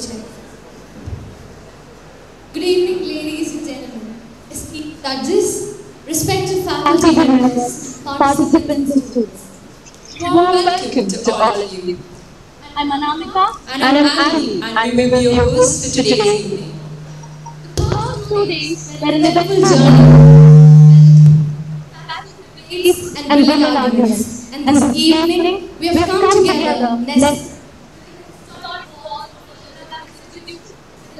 check. Good evening, ladies and gentlemen, esteemed judges, respected faculty members, participants and students. Warm welcome to all of you. I'm Anamika. And I'm Ali, and we will be your hosts for today's evening. The past 2 days An eventful journey and women arguments. And this evening, we have come together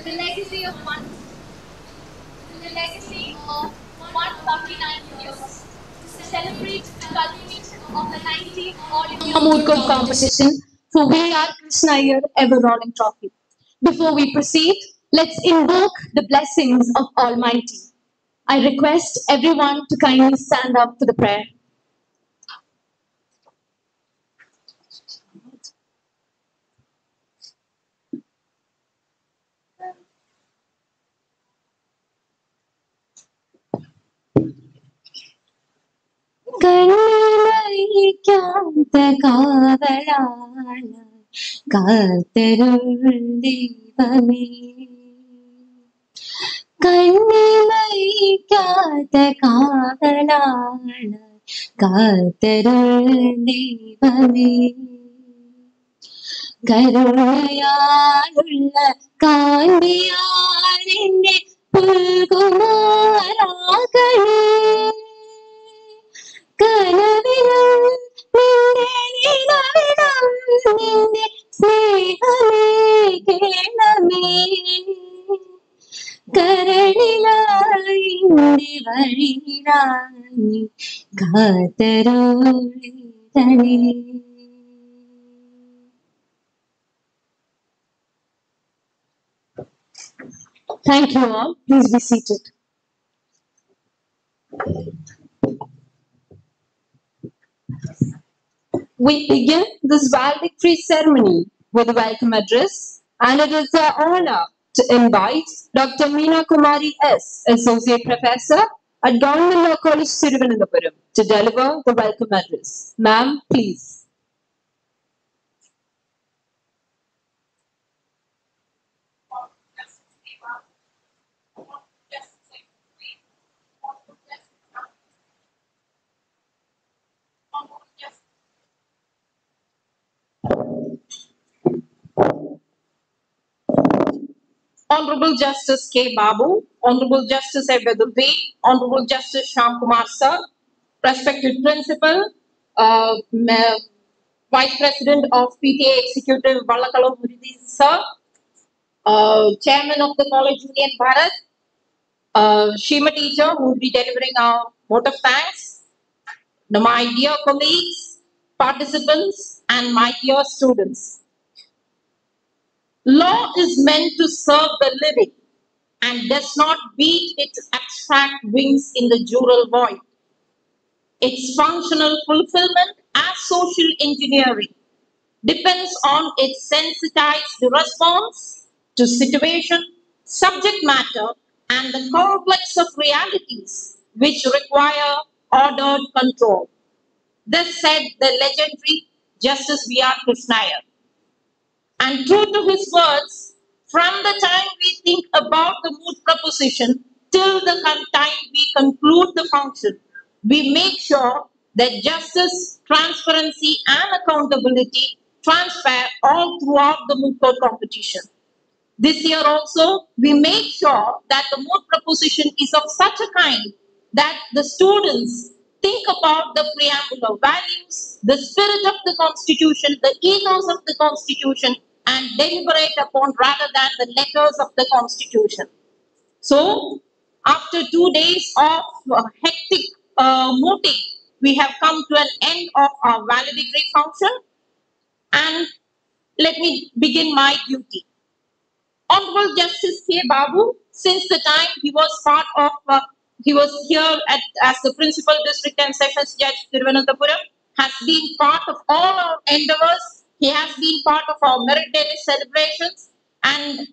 the legacy of 149 years to celebrate the culmination of the 19th All-India Moot competition for V.R. Krishna Iyer Ever Rolling Trophy. Before we proceed, let's invoke the blessings of Almighty. I request everyone to kindly stand up for the prayer. കണ്ണിലയിക്കാത്ത കാവലാണ് കാത്തരുൾ ദൈവമേ കണ്ണിലയിക്കാത്ത കാവലാണ് കാത്തരുൾ ദൈവമേ കരുണയാലുള്ള കാന്തിയാലിന്റെ പുൽകുമാരാകളേ കനവിലും നിന്റെ നിലവിലും നിന്റെ സ്നേഹമേ കേളമേ കരളിലായി വഴിയിലായി കാത്തരുളിതനേ. Thank you all. Please be seated. We begin this valedictory ceremony with a welcome address, and it is our honor to invite Dr. Meena Kumari S., Associate Professor at Government Law College Thiruvananthapuram, to deliver the welcome address. Ma'am, please. Honorable Justice K. Babu, Honorable Justice Ebedulbi, Honorable Justice Shyam Kumar Sir, respected Principal, Vice President of PTA Executive Balakalo Muridi Sir, Chairman of the College Union Bharat, Shima teacher who will be delivering our vote of thanks, my dear colleagues, participants, and my dear students. Law is meant to serve the living and does not beat its abstract wings in the jural void. Its functional fulfillment as social engineering depends on its sensitized response to situation, subject matter, and the complex of realities which require ordered control. This said the legendary Justice V.R. Krishna Iyer. And true to his words, from the time we think about the Moot proposition till the time we conclude the function, we make sure that justice, transparency, and accountability transfer all throughout the Moot court competition. This year also, we make sure that the Moot proposition is of such a kind that the students think about the preamble of values, the spirit of the Constitution, the ethos of the Constitution, and deliberate upon rather than the letters of the Constitution. So, after 2 days of hectic mooting, we have come to an end of our valedictory function, and let me begin my duty. Honorable Justice K. Babu, since the time he was part of, he was here as the Principal District and Sessions Judge Thiruvananthapuram, has been part of all our endeavors. He has been part of our Merit Day celebrations, and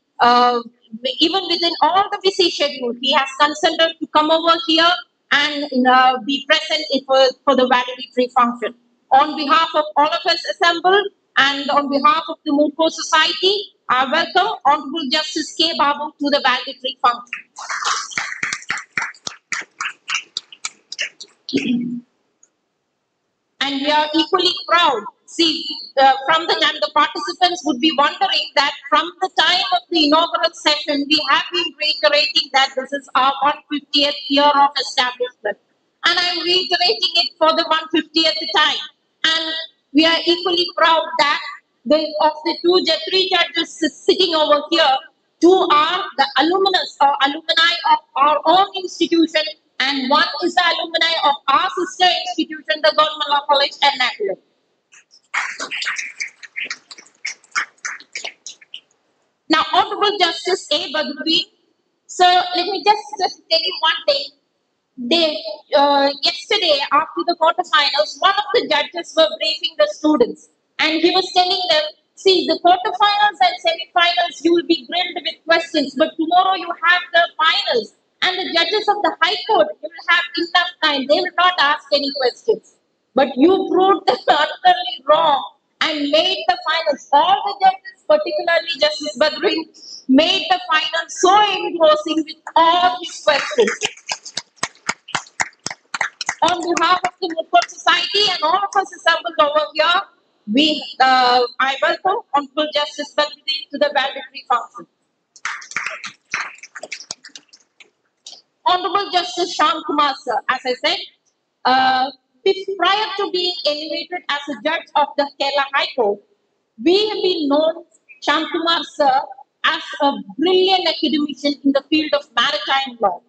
even within all the busy schedule, he has consented to come over here and be present for the valedictory function. On behalf of all of us assembled and on behalf of the Moot Society, I welcome Honorable Justice K. Babu to the valedictory function. And we are equally proud. See, from the time the participants would be wondering that from the time of the inaugural session, we have been reiterating that this is our 150th year of establishment. And I'm reiterating it for the 150th time. And we are equally proud that of the three judges sitting over here, two are the alumni of our own institution, and one is the alumni of our sister institution, the Government Law College Ernakulam. Now, Honorable Justice A. Badruddin, so let me just tell you one thing. Yesterday, after the quarterfinals, one of the judges were briefing the students, and he was telling them, see, the quarterfinals and semifinals, you will be grilled with questions, but tomorrow you have the finals, and the judges of the High Court, you will have enough time. They will not ask any questions. But you proved them utterly wrong and made the finals. All the judges, particularly Justice Badruddin, made the finals so engrossing with all his questions. On behalf of the Moot Society and all of us assembled over here, I welcome Honorable Justice Badruddin to the valedictory function. Honorable Justice Shyam Kumar, sir, as I said, prior to being elevated as a judge of the Kerala High Court, we have been known, Shyam Kumar, sir, as a brilliant academician in the field of maritime law.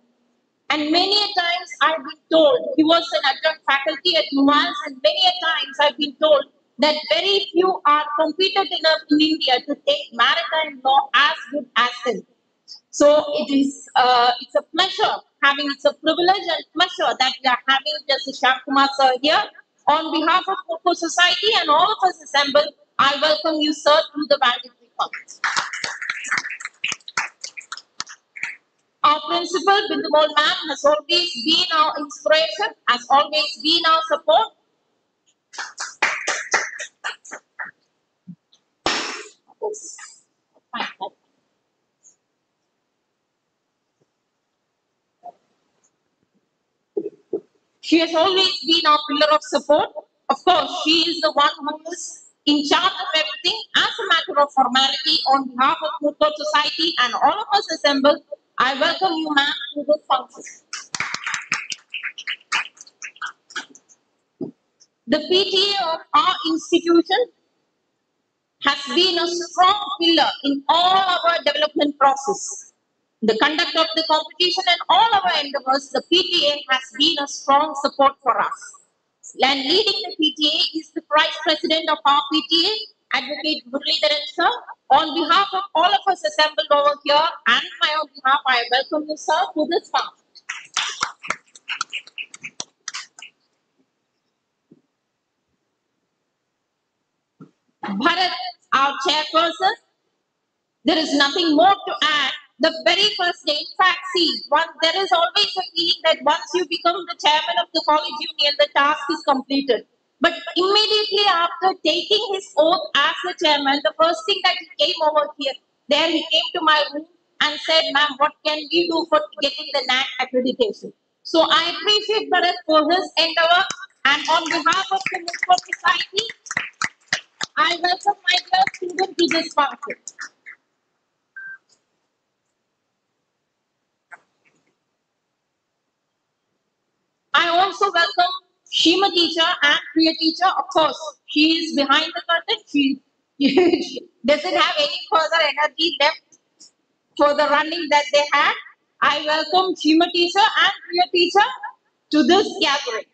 And many a times I've been told, he was an adjunct faculty at Nuance, and many a times I've been told that very few are competent enough in India to take maritime law as good as him. So it's a pleasure it's a privilege and pleasure that we are having Justice Shyam Kumar sir here. On behalf of Moot Society and all of us assembled, I welcome you, sir, to the valedictory function. Our principal, Bindumol ma'am, has always been our inspiration, has always been our support. She has always been our pillar of support. Of course, she is the one who is in charge of everything. As a matter of formality, on behalf of Moot Society and all of us assembled, I welcome you, ma'am, to this function. The PTA of our institution has been a strong pillar in all our development process. The conduct of the competition and all our endeavors, the PTA has been a strong support for us. And leading the PTA is the Vice President of our PTA, Advocate Muralidharan sir. On behalf of all of us assembled over here and my own behalf, I welcome you, sir, to this function. Bharat, our chairperson, there is nothing more to add. The very first day, in fact, see, there is always a feeling that once you become the chairman of the college union, the task is completed. But immediately after taking his oath as the chairman, the first thing that he came over here, he came to my room and said, ma'am, what can we do for getting the NAC accreditation? So I appreciate Bharat for his endeavor, and on behalf of the Moot Society, I welcome my dear student to this function. I also welcome Shima teacher and Priya teacher. Of course, she is behind the curtain. She doesn't have any further energy left for the running that they had. I welcome Shima teacher and Priya teacher to this gathering.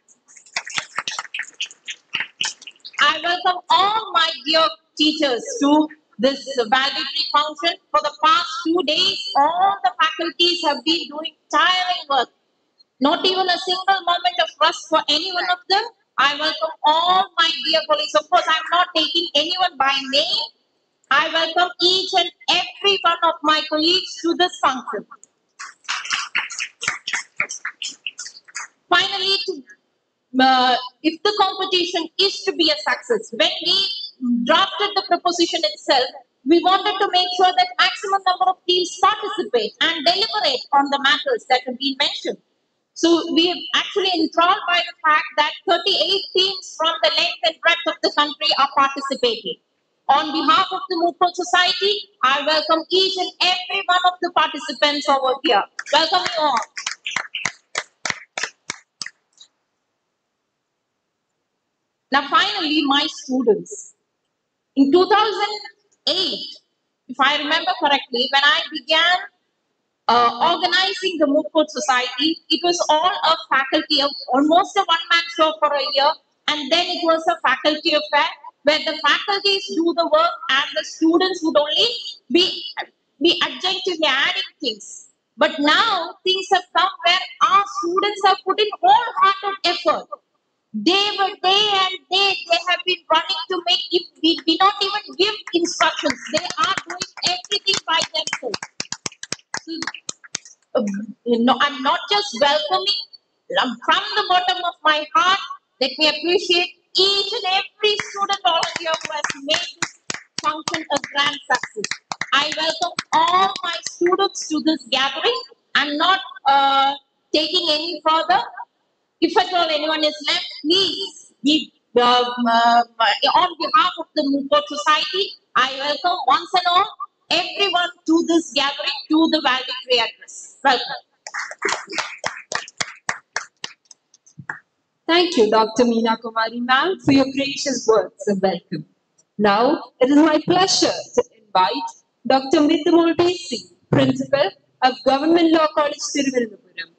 I welcome all my dear teachers to this valedictory function. For the past 2 days, all the faculties have been doing tiring work. Not even a single moment of rest for any one of them. I welcome all my dear colleagues. Of course, I'm not taking anyone by name. I welcome each and every one of my colleagues to this function. Finally, if the competition is to be a success, when we drafted the proposition itself, We wanted to make sure that maximum number of teams participate and deliberate on the matters that have been mentioned. So we are actually enthralled by the fact that 38 teams from the length and breadth of the country are participating. On behalf of the Moot Society, I welcome each and every one of the participants over here. Welcome you all. Now finally, my students. In 2008, if I remember correctly, when I began organizing the Moot Society, it was all a faculty of almost a one-man show for a year, and then it was a faculty affair where the faculties do the work and the students would only be adjunctively adding things. But now things have come where our students have put in wholehearted effort. Day by day and day, they have been running to make it. We do not even give instructions. They are doing everything by themselves. So, I'm not just welcoming from the bottom of my heart. Let me appreciate each and every student volunteer who has made this function a grand success. I welcome all my students to this gathering. I'm not taking any further. If at all anyone is left, please give, on behalf of the Moot Society, I welcome once and all everyone to this gathering, to the valedictory address. Welcome. Thank you, Dr. Meena Kumari ma'am, for your gracious words of welcome. Now, it is my pleasure to invite Dr. Midhumul Desi, Principal of Government Law College Thiruvananthapuram,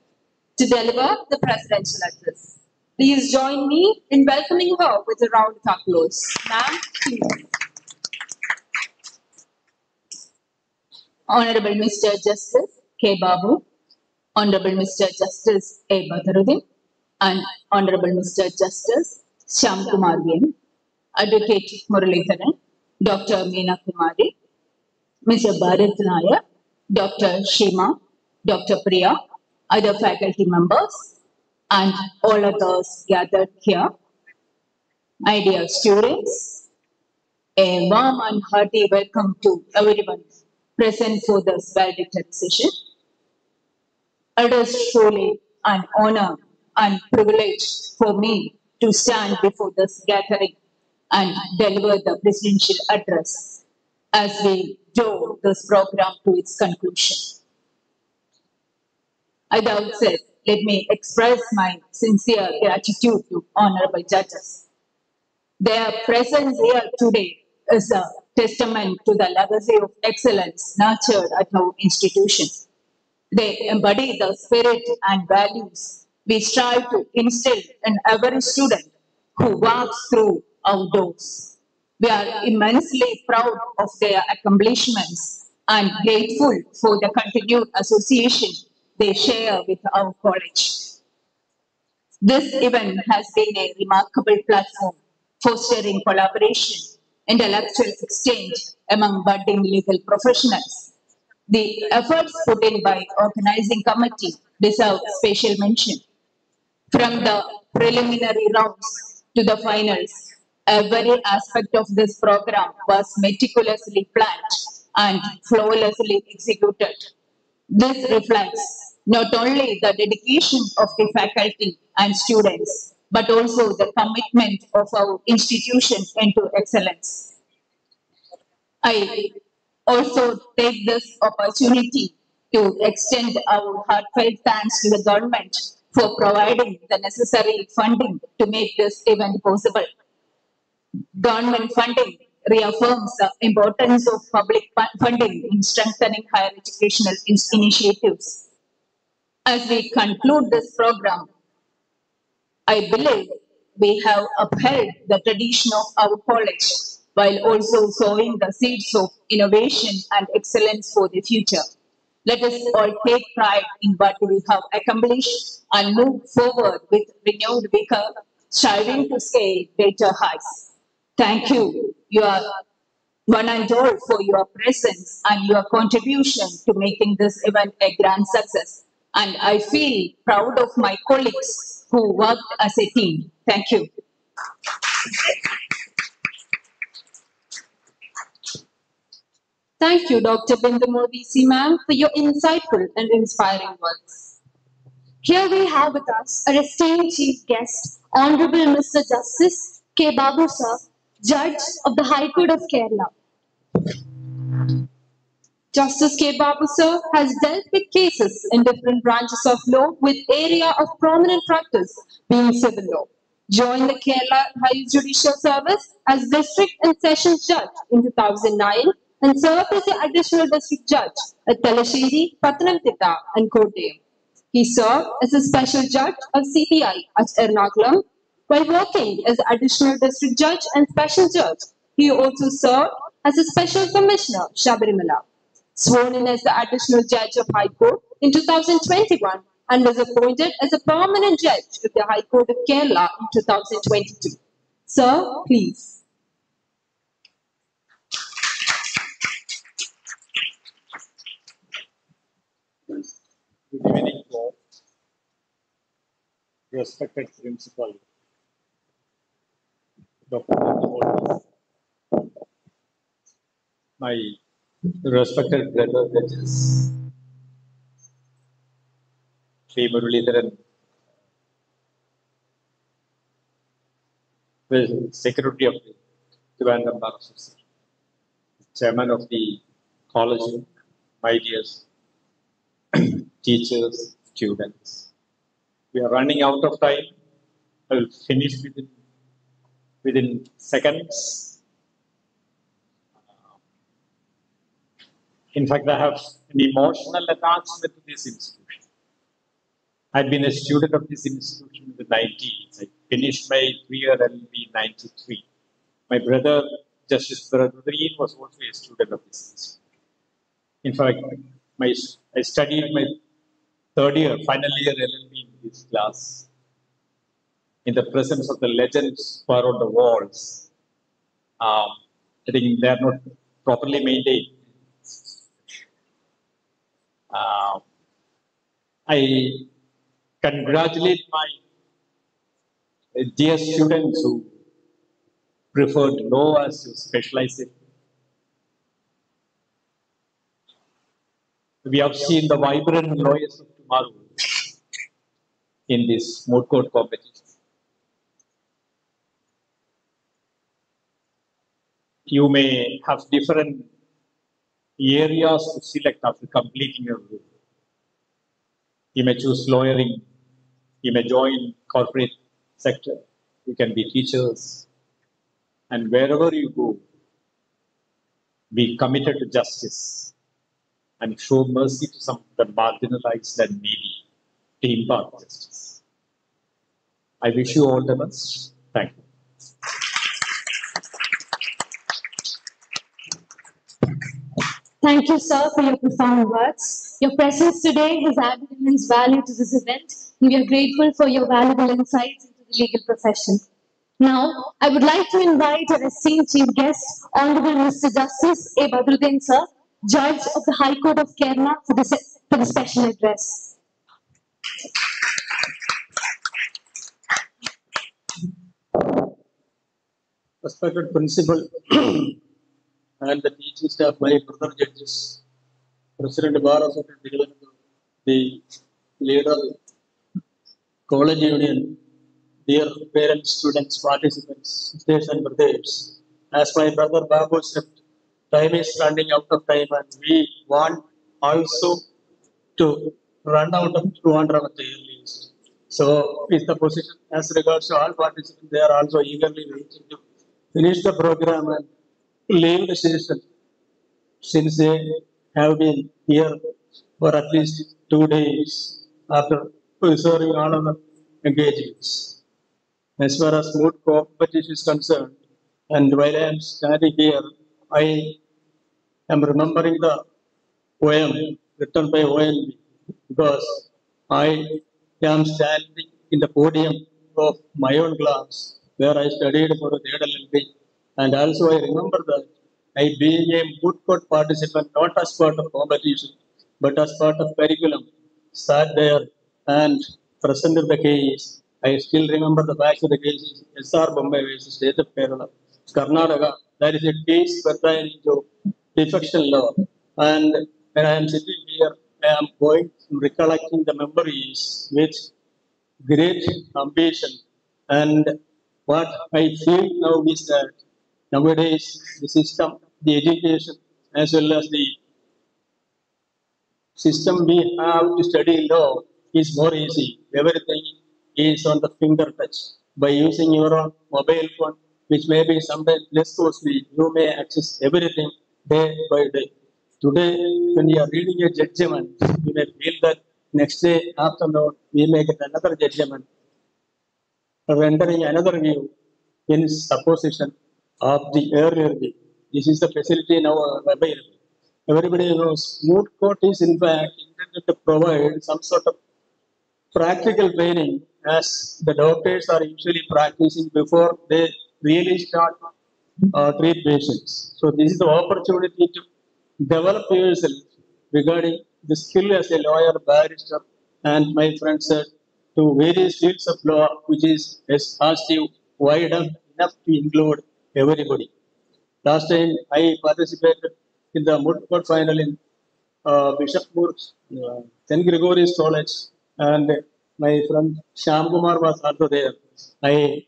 to deliver the presidential address. Please join me in welcoming her with a round of applause. Ma'am, please. Honorable Mr. Justice K. Babu, Honorable Mr. Justice A. Badruddin, and Honorable Mr. Justice Shyam Kumar Vin, Advocate Muralidharan, Dr. Meena Kumari, Mr. Bharat Nayak, Dr. Shima, Dr. Priya, other faculty members, and all others gathered here. My dear students, a warm and hearty welcome to everyone present for this valedictory session. It is truly an honor and privilege for me to stand before this gathering and deliver the presidential address as we draw this program to its conclusion. At the outset, let me express my sincere gratitude to honorable judges. Their presence here today is a testament to the legacy of excellence nurtured at our institution. They embody the spirit and values we strive to instill in every student who walks through our doors. We are immensely proud of their accomplishments and grateful for the continued association they share with our college. This event has been a remarkable platform fostering collaboration, intellectual exchange among budding legal professionals. The efforts put in by organizing committee deserve special mention. From the preliminary rounds to the finals, every aspect of this program was meticulously planned and flawlessly executed. This reflects not only the dedication of the faculty and students, but also the commitment of our institution into excellence. I also take this opportunity to extend our heartfelt thanks to the government for providing the necessary funding to make this event possible. Government funding reaffirms the importance of public funding in strengthening higher educational initiatives. As we conclude this program, I believe we have upheld the tradition of our college while also sowing the seeds of innovation and excellence for the future. Let us all take pride in what we have accomplished and move forward with renewed vigor, striving to scale greater heights. Thank you, your one and all, for your presence and your contribution to making this event a grand success. And I feel proud of my colleagues who worked as a team. Thank you. Thank you, Dr. Bindamodi C. Ma'am, for your insightful and inspiring words. Here we have with us our esteemed chief guest, Honorable Mr. Justice K. Babu Sir, Judge of the High Court of Kerala. Justice K. Babu sir has dealt with cases in different branches of law with area of prominent practice being civil law. Joined the Kerala High Judicial Service as District and Sessions Judge in 2009 and served as the Additional District Judge at Talasheri, Pathanamthitta and Kottayam. He served as a Special Judge of CBI at Ernakulam. While working as Additional District Judge and Special Judge, he also served as a Special Commissioner, Shabarimala. Sworn in as the Additional Judge of High Court in 2021 and was appointed as a permanent judge of the High Court of Kerala in 2022. Sir, please. Good evening to all. Respected Principal Dr. Bindamodi, my respected brother judges, Sri Muralidharan, the Secretary of the Trivandrum Bar Association, Chairman of the College, my dear teachers, students. We are running out of time. I will finish within seconds. In fact, I have an emotional attachment to this institution. I've been a student of this institution in the 90s. I finished my career LLB in 93. My brother, Justice Thiruvananthapuram, was also a student of this institution. In fact, I studied my third year, final year LLB in this class, in the presence of the legends who are on the walls. I think they are not properly maintained. I congratulate my dear students who preferred law as a specialization. We have seen the vibrant lawyers of tomorrow in this Moot court competition. You may have different areas to select after completing your role. You may choose lawyering, you may join corporate sector, you can be teachers, and wherever you go, be committed to justice and show mercy to some of the marginalized and needy to impart justice. I wish you all the best. Thank you. Thank you, sir, for your profound words. Your presence today has added immense value to this event, and we are grateful for your valuable insights into the legal profession. Now, I would like to invite our esteemed chief guest, Honorable Mr. Justice A. Badruddin, sir, Judge of the High Court of Kerala, for the special address. Respected Principal and the teaching staff, my brother judges, President Bar Association, the leader of the college union, dear parents, students, participants, sisters and brothers. As my brother Babu said, time is running out of time and we want also to run out of 200 at the earliest. So is the position as regards to all participants, they are also eagerly waiting to finish the program and leave the session, since they have been here for at least 2 days after preserving all of the engagements. As far as moot competition is concerned, and while I am standing here, I am remembering the poem written by ONB because I am standing in the podium of my own class where I studied for the third LLB, and also I remember that I being a moot court participant not as part of competition but as part of curriculum, sat there and presented the case. I still remember the facts of the case is SR Bombay versus State of Kerala, Karnataka. That is a case pertaining to defection law. And when I am sitting here, I am going recollecting the memories with great ambition. And what I feel now is that nowadays the system, the education, as well as the system we have to study law is more easy. Everything is on the finger touch. By using your own mobile phone, which may be sometimes less costly, you may access everything day by day. Today, when you are reading a judgment, you may feel that next day afternoon we may get another judgment, rendering another view in supposition of the earlier view. This is the facility now available. Everybody knows moot court is in fact intended to provide some sort of practical training as the doctors are usually practicing before they really start treat patients. So this is the opportunity to develop yourself regarding the skill as a lawyer, barrister, and my friend said to various fields of law, which is exhaustive, wide enough to include everybody. Last time I participated in the Moot Court final in Bishop Moot, St. Gregory's College, and my friend Sham Kumar was also there. I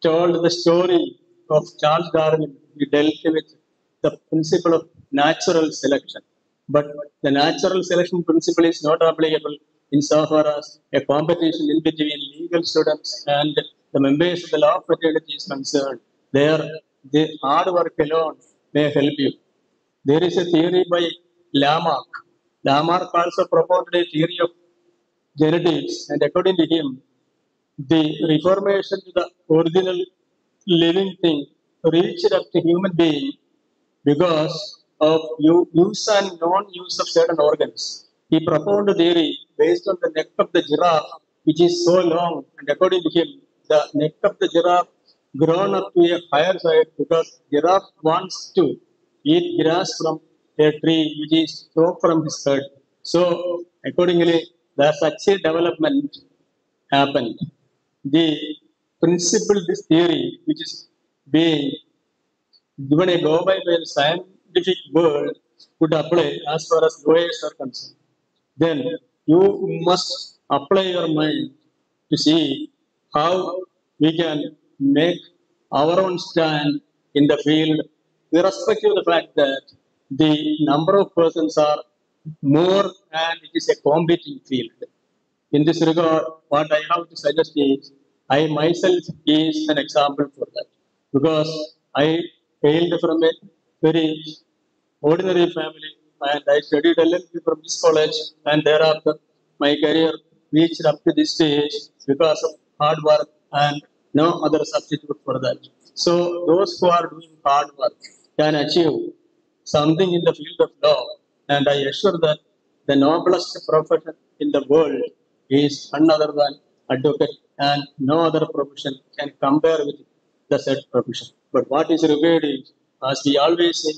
told the story of Charles Darwin. He dealt with the principle of natural selection. But the natural selection principle is not applicable insofar as a competition in between legal students and the members of the law fraternity is concerned. There, the hard work alone may help you. There is a theory by Lamarck. Lamarck also propounded a theory of genetics, and according to him, the reformation to the original living thing reached up to human being because of use and non-use of certain organs. He proposed a theory based on the neck of the giraffe, which is so long, and according to him, the neck of the giraffe grown up to a higher side because giraffe wants to eat grass from a tree which is thrown from his head. So, accordingly, there's such a development happened. The principle, this theory, which is being given a go by the scientific world, could apply as far as lawyers are concerned. Then you must apply your mind to see how we can make our own stand in the field, irrespective of the fact that the number of persons are more and it is a competing field. In this regard, what I have to suggest is I myself is an example for that because I hailed from a very ordinary family and I studied LLB from this college and thereafter my career reached up to this stage because of hard work and no other substitute for that. So those who are doing hard work can achieve something in the field of law and I assure that the noblest profession in the world is none other than advocate and no other profession can compare with the said profession. But what is required is, as we always say,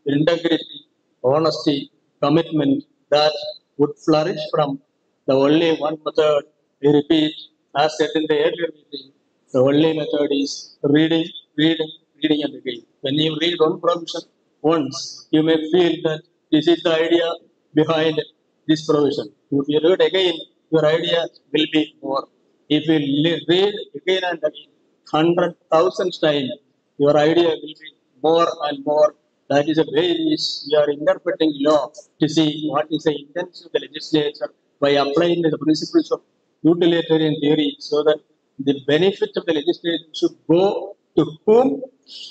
integrity, honesty, commitment that would flourish from the only one method. We repeat, as said in the earlier meeting, the only method is reading, reading, reading and again. When you read one provision once, you may feel that this is the idea behind this provision. If you read again, your idea will be more. If you read again and again, 100,000 times, your idea will be more and more. That is a way in which we are interpreting law to see what is the intention of the legislature by applying the principles of utilitarian theory so that the benefit of the legislature should go to whom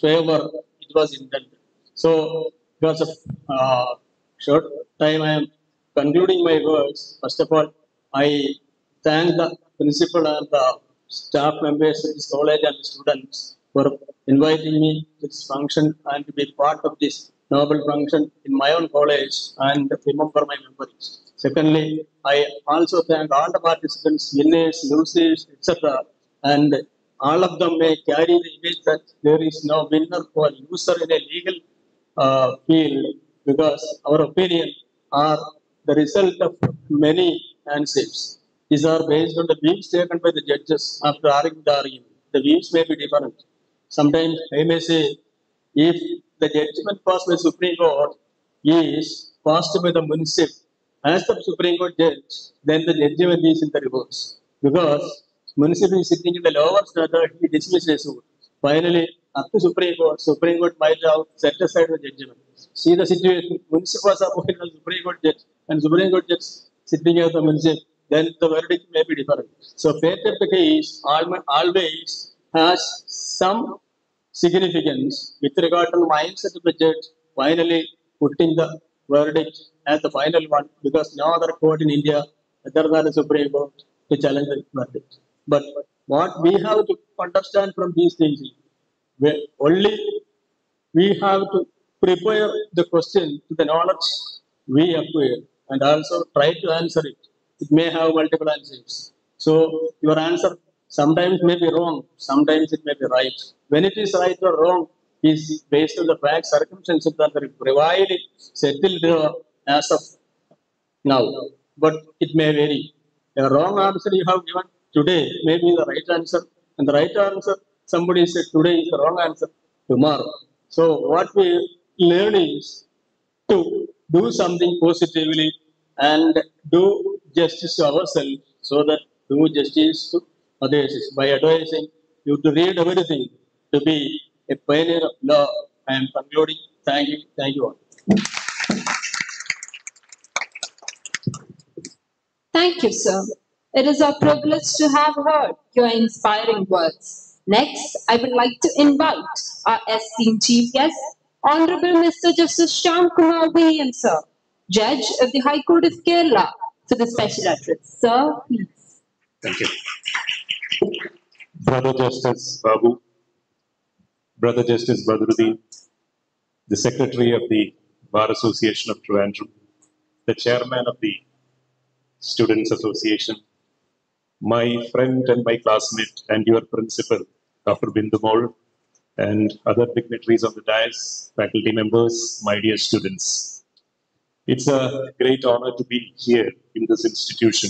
favor it was intended. So, because of short time, I am concluding my words. First of all, I thank the principal and the staff members of this college and the students for inviting me to this function and to be part of this noble function in my own college and remember my memories. Secondly, I also thank all the participants, winners, losers, etc. And all of them may carry the image that there is no winner or loser in a legal field because our opinion are the result of many answers. These are based on the views taken by the judges after arguing the argument. The views may be different. Sometimes I may say, if the judgment passed by Supreme Court is passed by the municip as the Supreme Court judge, then the judgment is in the reverse. Because municip is sitting in the lower strata, he dismisses the suit. Finally, up to Supreme Court might have set aside the judgment. See the situation, municip was appointed as Supreme Court judge, and Supreme Court judge sitting as the municip, then the verdict may be different. So, fate of the case always has some significance with regard to the mindset of the judge finally putting the verdict as the final one, because no other court in India other than the Supreme Court to challenge the verdict. But what we have to understand from these things is only we have to prepare the question to the knowledge we acquire and also try to answer it. It may have multiple answers. So your answer sometimes may be wrong, sometimes it may be right. When it is right or wrong is based on the facts, circumstances that are provided, settled as of now. But it may vary. A wrong answer you have given today may be the right answer, and the right answer somebody said today is the wrong answer tomorrow. So what we learn is to do something positively and do justice to ourselves so that do justice to others by advising you to read everything to be a pioneer of law. I am concluding. Thank you. Thank you all. Thank you, sir. It is our privilege to have heard your inspiring words. Next, I would like to invite our esteemed chief guest, Honorable Mr. Justice Shyam Kumar VM, sir, Judge of the High Court of Kerala, for the special address. Sir, please. Thank you. Brother Justice Babu, Brother Justice Badruddin, the Secretary of the Bar Association of Trivandrum, the Chairman of the Students Association, my friend and my classmate and your principal, Dr. Bindumol, and other dignitaries of the dais, faculty members, my dear students. It's a great honor to be here in this institution,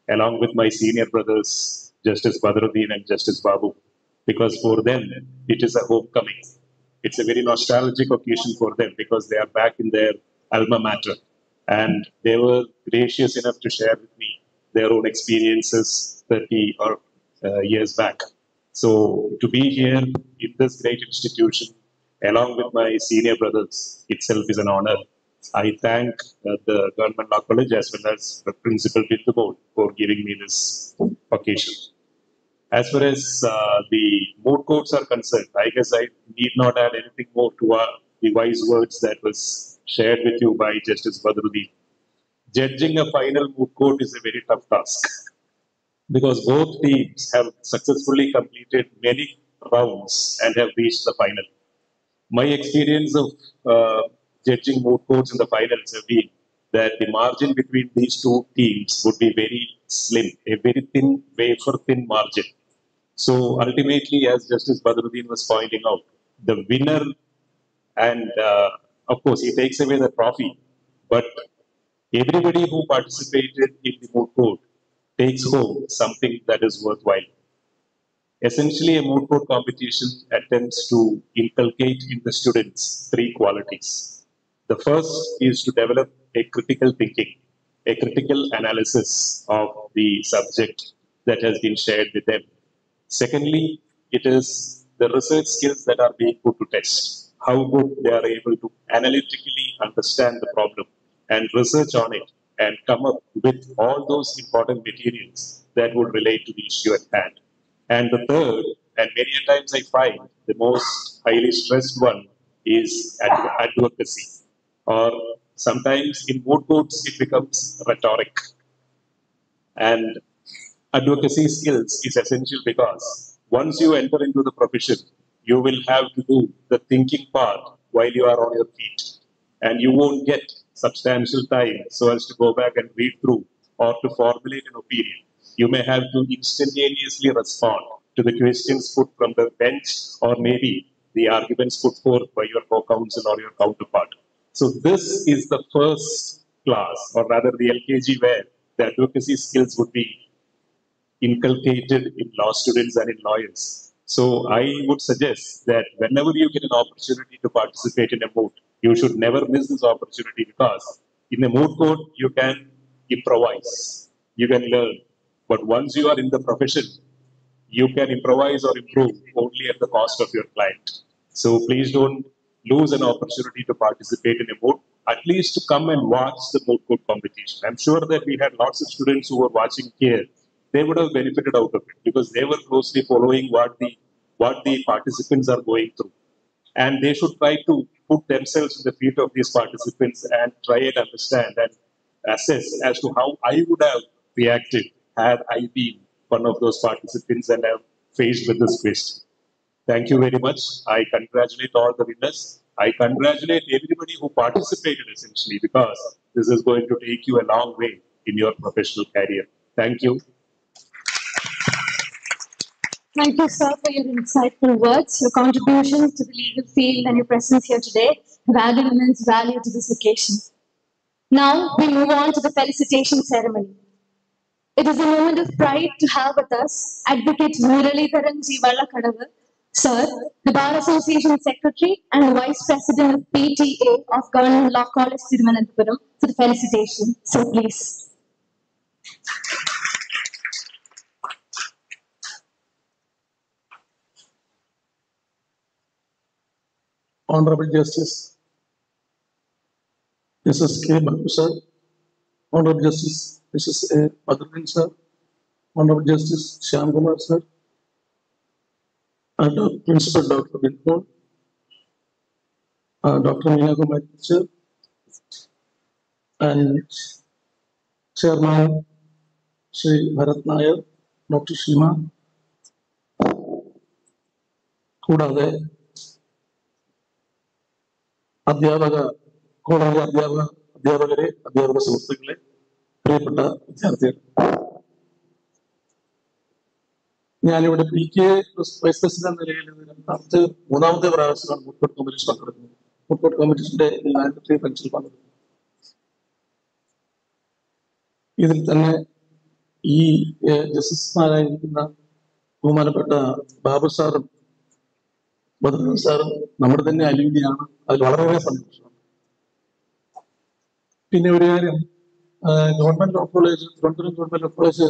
along with my senior brothers, Justice Badruddin and Justice Babu, because for them, it is a homecoming. It's a very nostalgic occasion for them because they are back in their alma mater. And they were gracious enough to share with me their own experiences 30 or years back. So to be here in this great institution, along with my senior brothers, itself is an honor. I thank the Government Law College as well as the Principal Bindumol for giving me this occasion. As far as the moot courts are concerned, I guess I need not add anything more to the wise words that was shared with you by Justice Badruddin. Judging a final moot court is a very tough task because both teams have successfully completed many rounds and have reached the final. My experience of judging moot courts in the finals have been that the margin between these two teams would be very slim, a very thin, wafer thin margin. So ultimately, as Justice Badruddin was pointing out, the winner, and of course, he takes away the trophy, but everybody who participated in the moot court takes home something that is worthwhile. Essentially, a moot court competition attempts to inculcate in the students three qualities. The first is to develop a critical thinking, a critical analysis of the subject that has been shared with them. Secondly, it is the research skills that are being put to test. How good they are able to analytically understand the problem and research on it and come up with all those important materials that would relate to the issue at hand. And the third, and many times I find the most highly stressed one, is advocacy. Or sometimes in moot courts it becomes rhetoric. And advocacy skills is essential because once you enter into the profession, you will have to do the thinking part while you are on your feet. And you won't get substantial time so as to go back and read through or to formulate an opinion. You may have to instantaneously respond to the questions put from the bench or maybe the arguments put forth by your co-counsel or your counterpart. So this is the first class, or rather the LKG, where the advocacy skills would be inculcated in law students and in lawyers. So I would suggest that whenever you get an opportunity to participate in a moot, you should never miss this opportunity, because in a moot court you can improvise, you can learn. But once you are in the profession, you can improvise or improve only at the cost of your client. So please don't lose an opportunity to participate in a moot, at least to come and watch the moot court competition. I'm sure that we had lots of students who were watching here. They would have benefited out of it because they were closely following what the participants are going through. And they should try to put themselves in the feet of these participants and try and understand and assess as to how I would have reacted had I been one of those participants and have faced with this question. Thank you very much. I congratulate all the winners. I congratulate everybody who participated essentially, because this is going to take you a long way in your professional career. Thank you. Thank you, sir, for your insightful words. Your contribution to the legal field and your presence here today have added immense value to this occasion. Now we move on to the felicitation ceremony. It is a moment of pride to have with us Advocate Muralidharan G. Vallakadavu, sir, the Bar Association Secretary and the Vice President of PTA of Government Law College Thiruvananthapuram, for the felicitation. So please. Honorable Justice Mrs. K. Babu sir, Honorable Justice Mrs. A. Badruddin sir, Honorable Justice Shyam Kumar sir, and Principal Dr. Binpur, Dr. Meena Kumar sir, and Chairman Sri Bharat Nair, Dr. Shima, കൂടാതെ college അധ്യാപകരെ, അധ്യാപക സുഹൃത്തുക്കളെ, പ്രിയപ്പെട്ട വിദ്യാർത്ഥികൾ, ഞാനിവിടെ PTA vice president എന്ന നിലയിൽ മൂന്നാമത്തെ പ്രാവശ്യമാണ് മൂട്ട് കോർട്ട് കോമ്പറ്റീഷൻ പങ്കെടുക്കുന്നത്. മൂട്ട് കോർട്ട് കോമ്പറ്റീഷന്റെ ഫംഗ്ഷനിൽ പങ്കെടുക്കുന്നു. ഇതിൽ തന്നെ ഈ ജസ്റ്റിസുമാരായിരിക്കുന്ന ബഹുമാനപ്പെട്ട ബാബു സാറും ബദ്രുദ്ദീൻ സാറും നമ്മുടെ തന്നെ അലുമിനിയാണ്. അതിൽ വളരെയേറെ സന്തോഷമാണ്. പിന്നെ ഒരു കാര്യം, government law college, Thiruvananthapuram government law college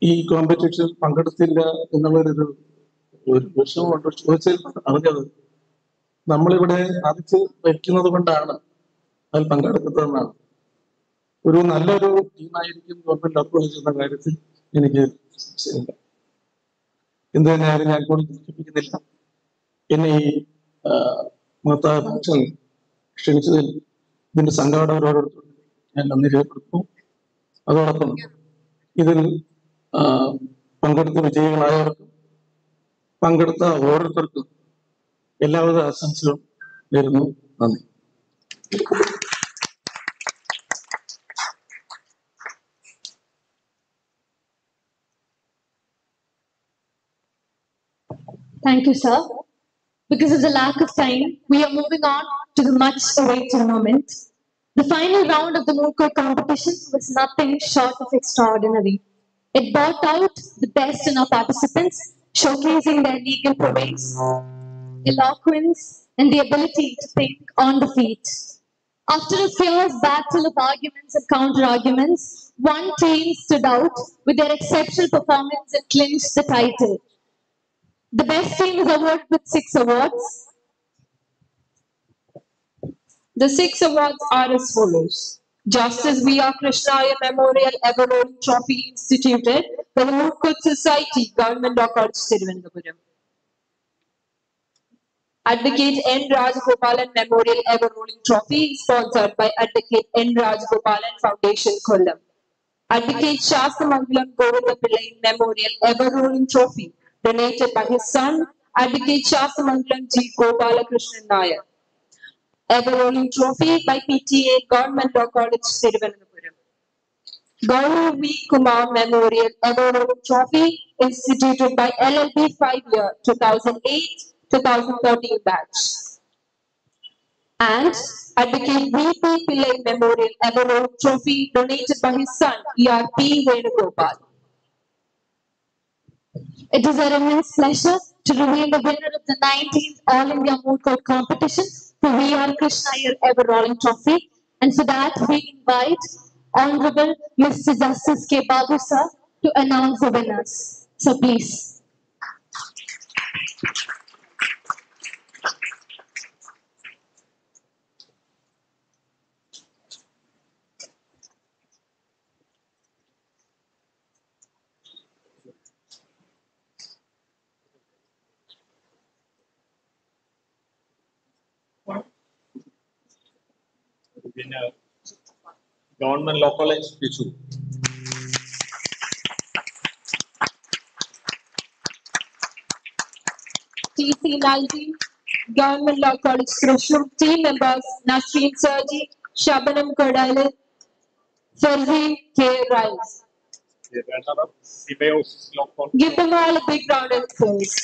ഈ കോമ്പറ്റീഷനിൽ പങ്കെടുത്തില്ല എന്നുള്ളൊരു വിഷമമുണ്ട്. ചോദിച്ചാൽ അറിഞ്ഞത് നമ്മളിവിടെ അതിച്ച് വയ്ക്കുന്നത് കൊണ്ടാണ് അതിൽ പങ്കെടുക്കുന്നതെന്നാണ്. ഒരു നല്ലൊരു ടീമായിരിക്കും ഗവൺമെന്റ് ലോ കോളേജ് എന്ന കാര്യത്തിൽ എനിക്ക് സംശയമില്ല. എന്ത് തന്നെയായാലും ഞാൻ കൂടുതൽ ദുഃഖിപ്പിക്കുന്നില്ല. എന്നെ ഈ മഹത്തായ ഫംഗ്ഷൻ ക്ഷണിച്ചതിൽ ഇതിന്റെ സംഘാടകരോടൊപ്പം ഞാൻ നന്ദി രേഖപ്പെടുത്തുന്നു. അതോടൊപ്പം ഇതിൽ പങ്കെടുത്ത വിജയികളായവർക്കും പങ്കെടുത്ത ഓരോരുത്തർക്കും എല്ലാവിധ ആശംസകളും നേരുന്നു. നന്ദി. Thank you, sir. Because of the lack of time, we are moving on to the much-awaited moment. The final round of the Moot Court competition was nothing short of extraordinary. It brought out the best in our participants, showcasing their legal prowess, eloquence, and the ability to think on the feet. After a fierce battle of arguments and counter-arguments, one team stood out with their exceptional performance and clinched the title. The best team is awarded with 6 awards. The 6 awards are as follows. Justice V.R. Krishnaya Memorial Everall Trophy instituted by the Moot Court Society, Government Law College Thiruvananthapuram. Advocate N. Rajagopalan Memorial Everrolling Trophy, sponsored by Advocate N. Rajagopalan Foundation, Kollam. Advocate Shastamangalam Govinda Pillai Memorial Everrolling Trophy, donated by his son, Advocate Shastamangalam G. Gopalakrishnan Nair. Everrolling Trophy by PTA, Government Law College Thiruvananthapuram. Gaurav V. Kumar Memorial Everrolling Trophy, instituted by LLB 5-year 2008-2013 batch. And Advocate V.P. Pillai Memorial Everrolling Trophy, donated by his son, E.R.P. Venugopal. It is our immense pleasure to reveal the winner of the 19th All India Moot Court competition for VR Krishna Iyer Ever Rolling Trophy. And for that, we invite Honorable Mr. Justice K. Babu sir to announce the winners. So please. Winner, Government Law College Thrissur. TC19, Government Law College Thrissur, team members Nasreen Sergi, Shabanam Kodale, Ferzi K. Rice. The runner-up, Symbiosis Law College. Give them all a big round of applause.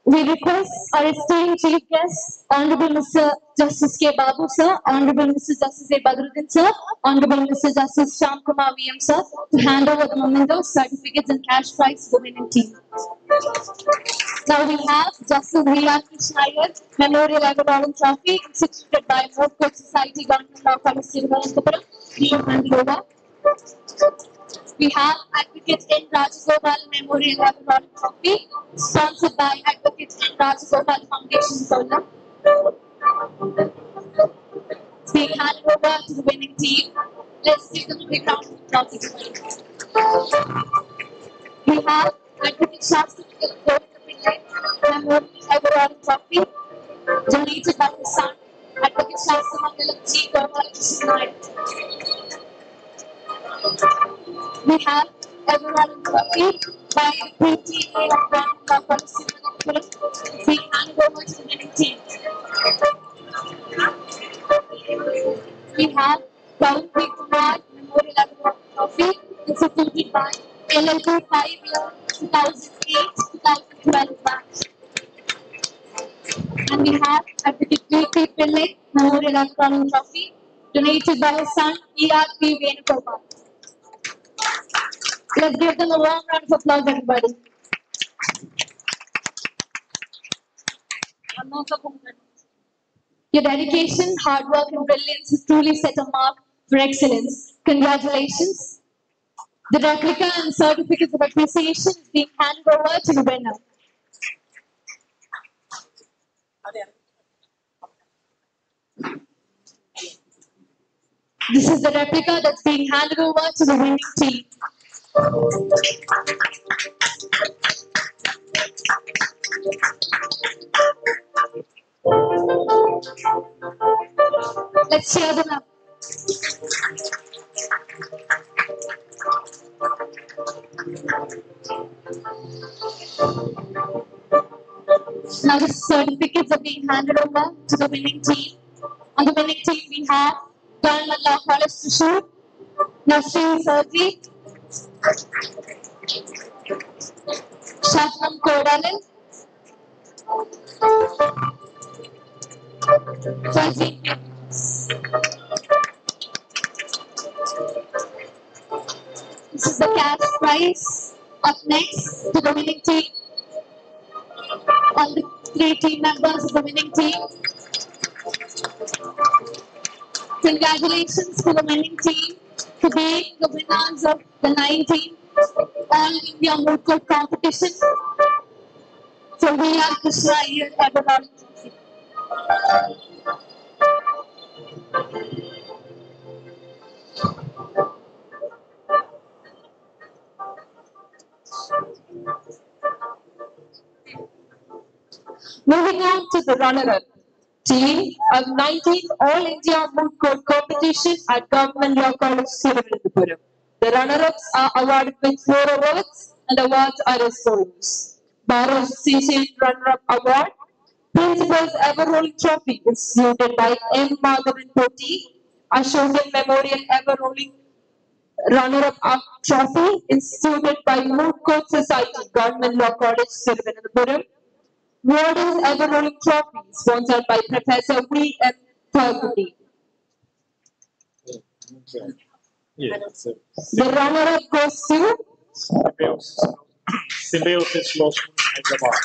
We request our esteemed chief guest, Honorable Mr. Justice K. Babu sir, Honorable Mr. Justice A. Badruddin sir, Honorable Mr. Justice Shyam Kumar VM sir, to hand over the mementos, certificates and cash prize to the winning team. Now we have Justice V.R. Krishna Iyer Memorial Ever Rolling Trophy instituted by Moot Court Society, Government Law College Thiruvanaanthapuram. We will hand it over. We have Advocate N. Rajagopal Memorial Ever Rolling Trophy, sponsored by Advocate N. Rajagopal Foundation, Kollam. It's being handed over to the winning team. Let's give them a big round of applause. We have Advocate Shastri Memorial Ever Rolling Trophy, donated by his son, Advocate Shastri Mangalam G. Gopal Krishna. We have Ever Rolling Trophy by the PTA of Government Law College Thiruvanaanthapuram, being handed over to the winning team. We have Pawan P. Kumar Memorial Ever Rolling Trophy, instituted by LLP 5-year 2008-2012 batch. And we have Advocate V.P. Pillai Memorial Ever Rolling Trophy, donated by his son E.R.P. Venugopal. Let's give them a warm round of applause, everybody. Your dedication, hard work, and brilliance has truly set a mark for excellence. Congratulations. The replica and certificates of appreciation is being handed over to the winner. This is the replica that's being handed over to the winning team. Let's cheer them up. Now the certificates are being handed over to the winning team. On the winning team, we have Government Law College Thrissur, Nasreen Sergi, Shabnam Kodale, Ferzi. This is the cash prize. Up next to the winning team. All the 3 team members of the winning team. Congratulations to the winning team for being the winners of the 19th All India Moot Court competition for VR Krishna Iyer Ever Rolling Trophy. Moving on to the runner-up team of 19th All India Moot Court competition at Government Law College Thiruvanaanthapuram. The runner-ups are awarded with 4 awards, and the awards are as follows: Bar Association Runner-up Award, Principal's Ever Rolling Trophy instituted by M. Madhavan Poti, Ashokan Memorial Ever Rolling Runner-up Trophy instituted by Moot Court Society, Government Law College Thiruvanaanthapuram. Warden's Ever Rolling Trophy, sponsored by Professor V. M. Thurgudi. Yes. The runner-up goes to Symbiosis Law School, Hyderabad.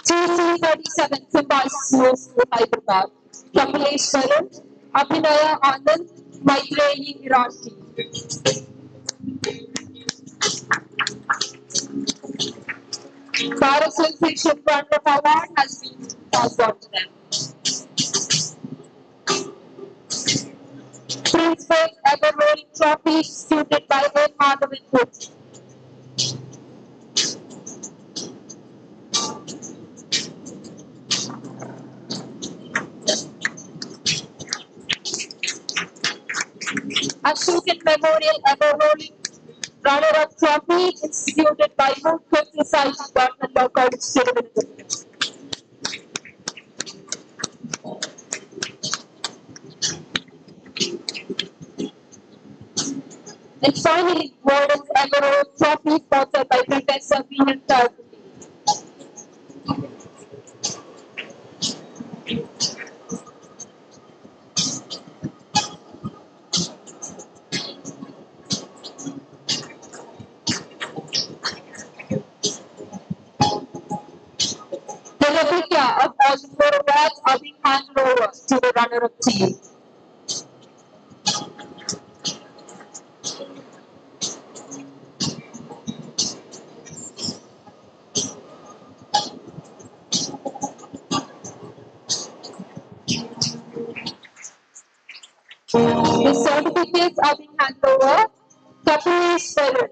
TC37 Symbiosis Law School, Hyderabad. Kapileshwaran, Abhinaya Anand, Maitreyi Irati. Bar Association Runner-up Award has been passed on to them. Principal Ever Rolling Trophy distributed by N. Madhavan Moot. Ashokan Memorial Ever Rolling Runner-up Trophy instituted by Moot Society, Government Law College Thiruvanaanthapuram. And finally, Warden's Ever Rolling Trophy sponsored by Professor V. N. Tarpati. The replica of all the four awards are being handed over to the runner-up team. The certificates are being handed over. Kapileshwaran.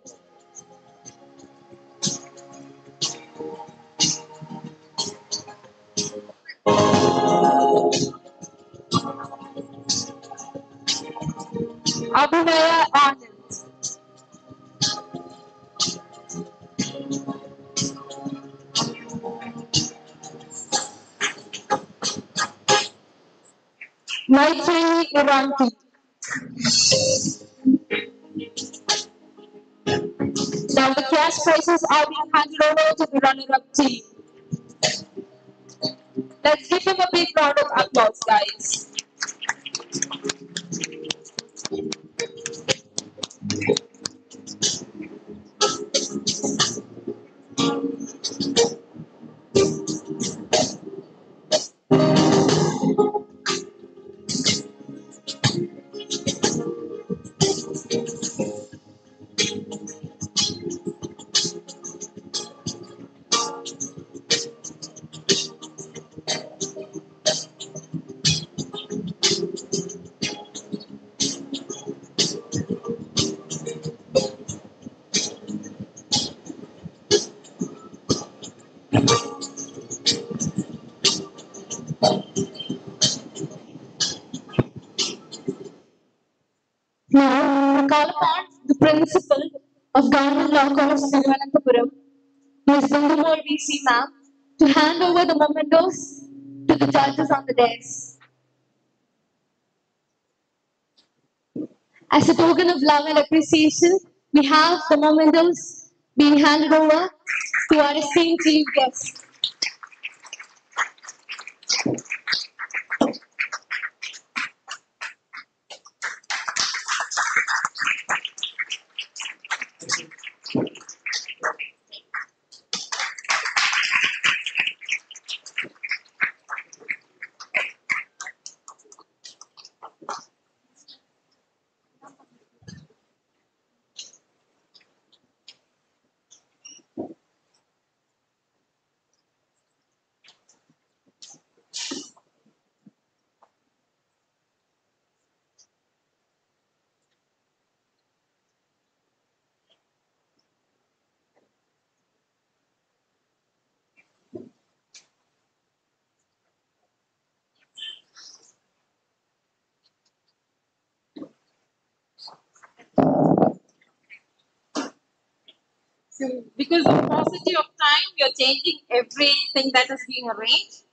Abhinaya Anand. Maitreyi Irati. Now the cash prizes are being handed over to the runner-up team. Let's give them a big round of applause, guys. Now, I call upon the principal of Government Law College Thiruvanaanthapuram, Ms. Bindumol VC ma'am, to hand over the mementos to the judges on the dais. As a token of love and appreciation, we have the mementos being handed over to our esteemed chief guest. So, because of paucity of time, we are changing everything that is being arranged.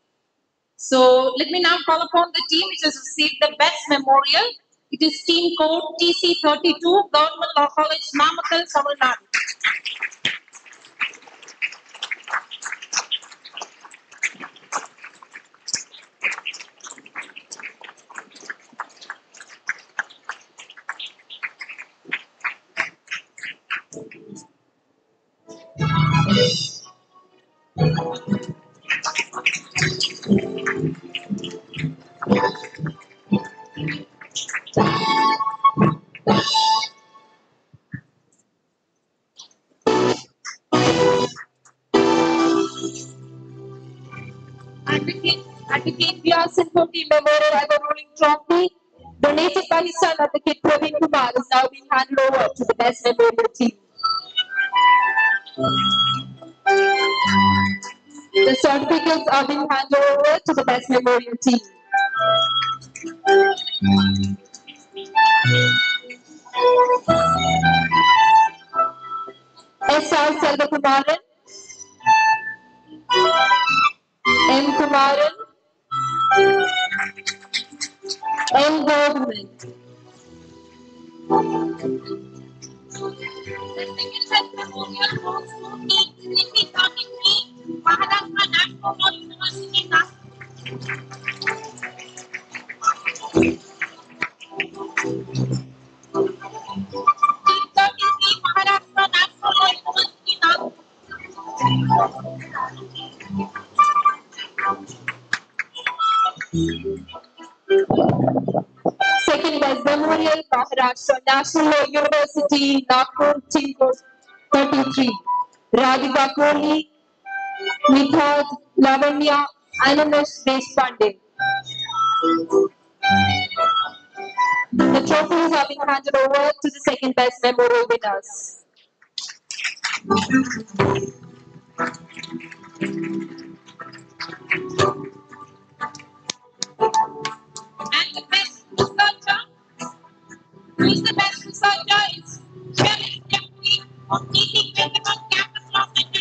So, let me now call upon the team which has received the best memorial. It is team code TC32, Government Law College, Namakkal, Tamil Nadu. Advocate Vyasan Koti Memorial Ever Ruling Trophy, donated by his son Advocate Praveen Kumar, is now being handed over to the best memorial team. The certificates are being handed over to the best memorial team. S.R. Selvakumaran, M. Kumaran, M. Government. Second Best Memorial, Maharashtra National Law University, Nagpur, Team Code 33. Radhika Kohli, Nithad, Lavanya, Animesh Deshpande. The trophies are being handed over to the second best memorial winners. And the best researcher, who is the best researcher, is Sheriff Deputy of teaching principal campus law center.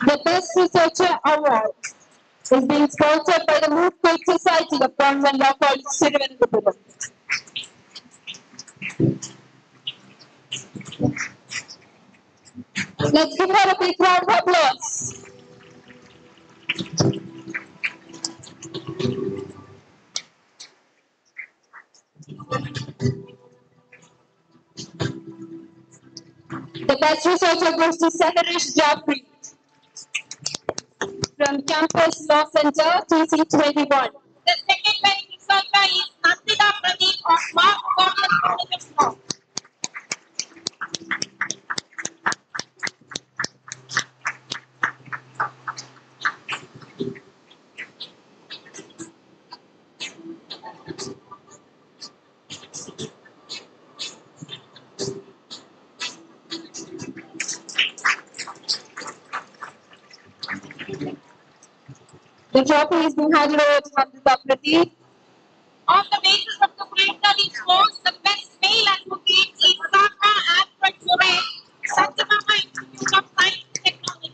The Best Researcher Award is being sponsored by the Moot Society of Government Law College Thiruvananthapuram. Let's give her a big round of applause. The Best Researcher goes to Saharish Jaffrey from Campus Law Center, TC21. The second best researcher is Nandita Pradeep of Law College of Law. The trophy is being handed over to Nandita Pradeep. On the basis of the preliminary scores, the best male advocate is Saka Alfred Murray, Satyabama Institute of Science and Technology.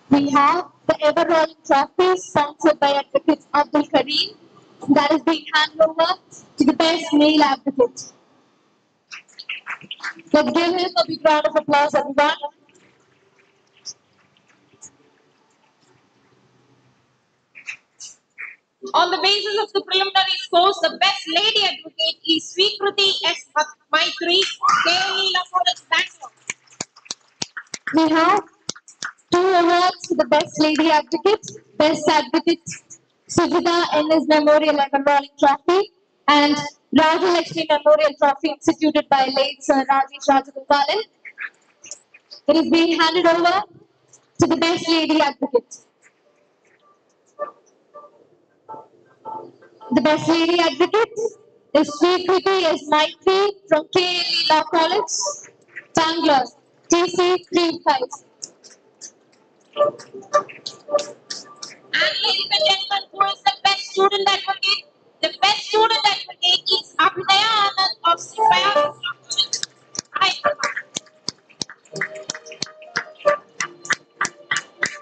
We have the ever rolling trophy sponsored by Advocate Abdul Kareem that is being handed over to the best male advocate. Let's give him a big round of applause, everyone. On the basis of the preliminary scores, the best lady advocate is Sweekriti S. Maitri, KLE Law College, Bangalore. We have two awards for the best lady advocate, best advocate Sujita N.S. Memorial and Rolling Trophy, and Raja Lakshmi Memorial Trophy instituted by late Sir Rajesh Rajagopalan. It is being handed over to the best lady advocate. The best lady advocate is Sweekriti S. Maitri from KLE Law College, Bangalore, TC35. And ladies and gentlemen, who is the best student advocate? The best student advocate is Abhinaya Anand of Sipaya.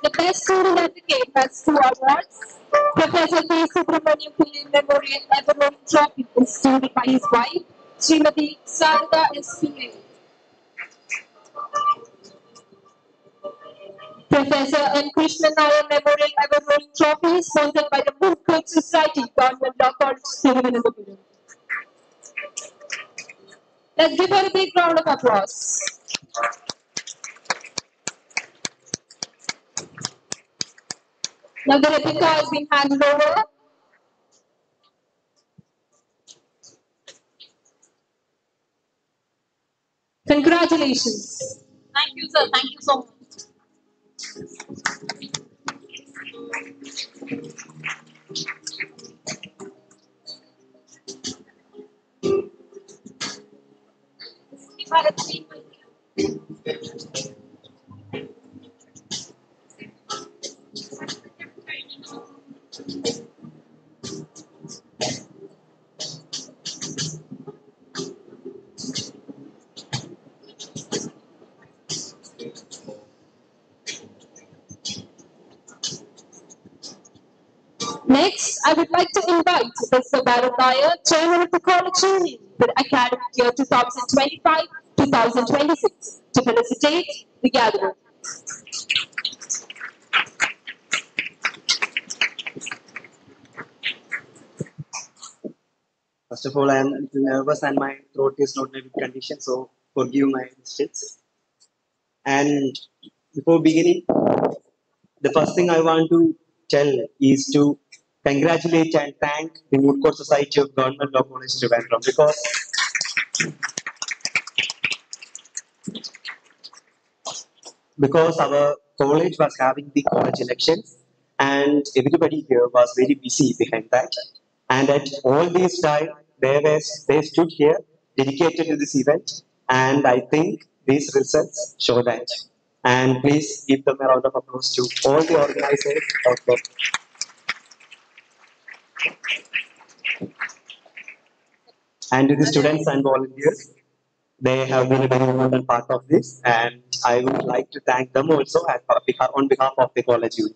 The best student advocate has two awards. Professor P. Subramaniam Pillai Memorial Ever Rolling Trophy instituted by his wife, Srimati Sarada S. Pillai. Professor M. Krishnan Nair Memorial Award Trophy sponsored by the Moot Society, Government Law College Thiruvananthapuram. Let's give her a big round of applause. Now the replica has been handed over. Congratulations. Thank you, sir. Thank you so much. Next, I would like to invite Mr. Bharat Nair, Chairman of the College Union for the academic year 2025-2026, to felicitate the gathering. First of all, I am a little nervous and my throat is not in a good condition, so forgive my mistakes. And before beginning, the first thing I want to tell is to congratulate and thank the Moot Court Society of Government Law College Trivandrum because our college was having the college elections and everybody here was very busy behind that. And at all these time, they stood here dedicated to this event, and I think these results show that. And please give them a round of applause to all the organizers of the and to the students and volunteers. They have been a very important part of this, and I would like to thank them also on behalf of the college union.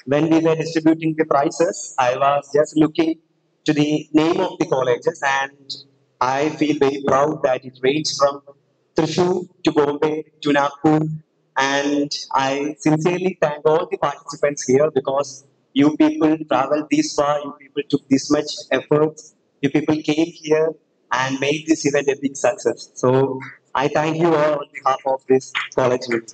When we were distributing the prizes, I was just looking to the name of the colleges, and I feel very proud that it ranges from Thrissur to Bombay to Nagpur. And I sincerely thank all the participants here because you people traveled this far, you people took this much effort, you people came here and made this event a big success. So I thank you all on behalf of this college union.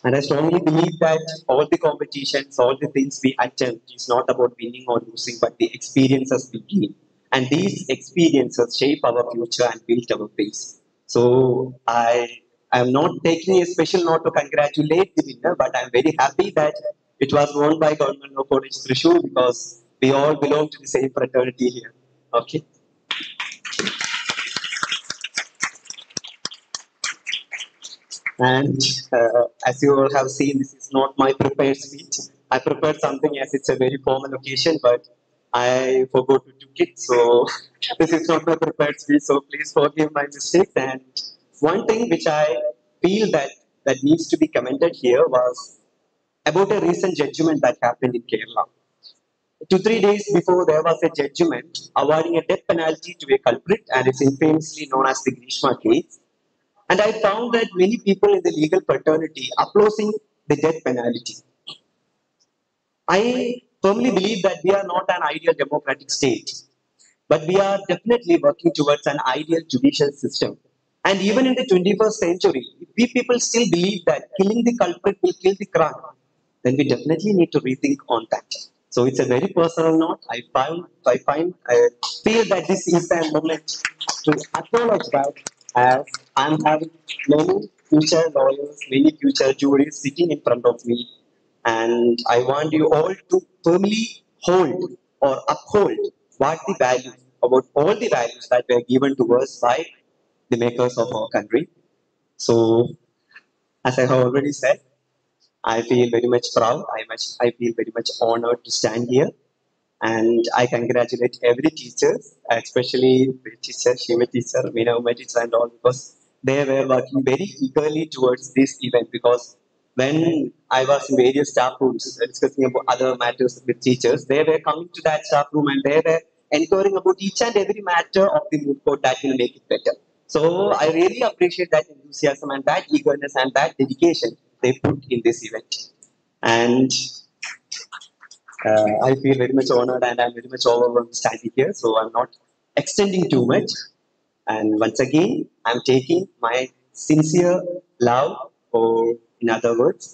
And I strongly believe that all the competitions, all the things we attempt is not about winning or losing, but the experiences we gain. And these experiences shape our future and build our base. So I am not taking a special note to congratulate the winner, but I'm very happy that it was won by Government Law College Thrissur because we all belong to the same fraternity here. Okay. And as you all have seen, this is not my prepared speech. I prepared something as it's a very formal occasion, but I forgot to took it. So this is not my prepared speech. So please forgive my mistakes. And one thing which I feel that needs to be commented here was about a recent judgment that happened in Kerala. 2 3 days before, there was a judgment awarding a death penalty to a culprit, and it's infamously known as the Grishma case. And I found that many people in the legal fraternity opposing the death penalty. I firmly believe that we are not an ideal democratic state, but we are definitely working towards an ideal judicial system. And even in the 21st century, if we people still believe that killing the culprit will kill the crime, then we definitely need to rethink on that. So it's a very personal note. I feel that this is a moment to acknowledge that as I'm having many future lawyers, many future juries sitting in front of me, and I want you all to firmly hold or uphold what the values, about all the values that were given to us by the makers of our country. So, as I have already said, I feel very much proud. I feel very much honored to stand here, and I congratulate every teacher, especially the teacher, Shima teacher, Meena Uma teacher, and all, because they were working very eagerly towards this event. Because when I was in various staff rooms discussing about other matters with teachers, they were coming to that staff room and they were enquiring about each and every matter of the moot court that will make it better. So I really appreciate that enthusiasm and that eagerness and that dedication they put in this event. And I feel very much honored and I'm very much overwhelmed standing here. So I'm not extending too much. And once again, I'm taking my sincere love, or in other words,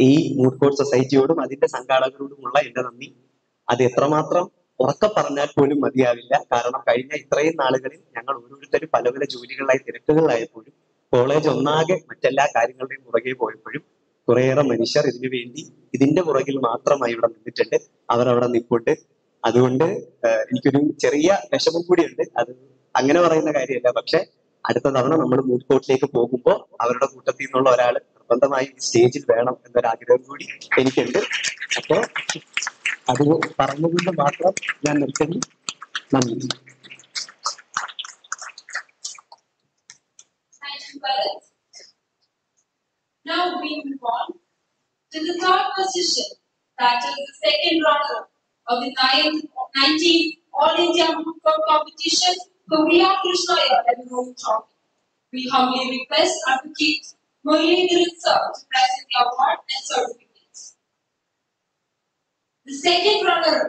ഈ മൂട്ട് court സൊസൈറ്റിയോടും അതിന്റെ സംഘാടകരോടുമുള്ള എന്റെ നന്ദി അത് എത്രമാത്രം ഉറക്കെ പറഞ്ഞാൽ പോലും മതിയാവില്ല. കാരണം കഴിഞ്ഞ ഇത്രയും നാളുകളിൽ ഞങ്ങൾ ഓരോരുത്തരും പല പല ജോലികളായി തിരക്കുകളിലായപ്പോഴും കോളേജ് ഒന്നാകെ മറ്റെല്ലാ കാര്യങ്ങളുടെയും പുറകെ പോയപ്പോഴും കുറേയേറെ മനുഷ്യർ ഇതിനു വേണ്ടി ഇതിന്റെ പുറകിൽ മാത്രമായി ഇവിടെ നിന്നിട്ടുണ്ട്. അവർ അവിടെ നിൽപ്പുണ്ട്. അതുകൊണ്ട് എനിക്കൊരു ചെറിയ വിഷമം കൂടിയുണ്ട്. അത് അങ്ങനെ പറയുന്ന കാര്യമല്ല. പക്ഷെ അടുത്ത തവണ നമ്മൾ മൂട്ട് കോർട്ടിലേക്ക് പോകുമ്പോൾ അവരുടെ കൂട്ടത്തിൽ നിന്നുള്ള ഒരാൾ നിർബന്ധമായി സ്റ്റേജിൽ വേണം എന്നൊരാഗ്രഹം കൂടി എനിക്കുണ്ട്. അപ്പോ അത് പറഞ്ഞതുകൊണ്ട് മാത്രം ഞാൻ നിർത്തുന്നു. നന്ദി. Now we move on to the third position, that is the second runner of the 19th All India Moot Court Competition, Korea Krishnaya and Moot Trophy. We humbly request Advocate Muralidharan sir to present the award and certificates. The second runner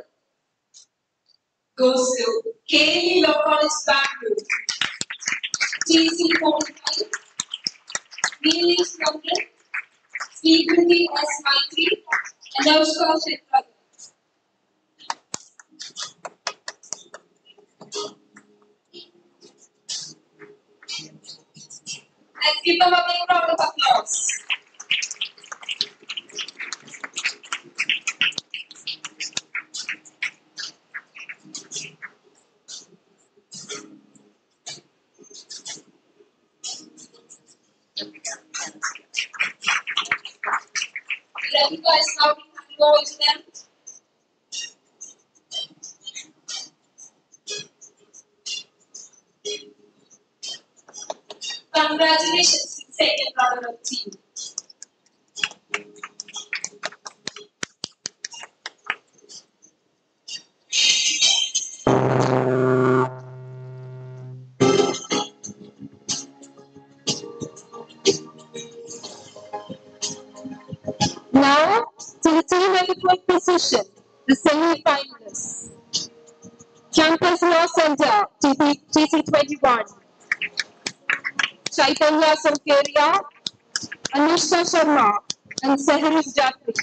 goes to LAW College Bangalore, TC 45, Neelish Nandran, Srikriti S. Maitri, and Anushka Shetty. Let's give them a big round of applause. Let you guys now go to them. Congratulations to the second runner of the team. Now to the team in the fourth position, the semi-finalists. Campus Law Center, TC21. Chaitanya Sankeria, Anushka Sharma, and Sehrish Jafri.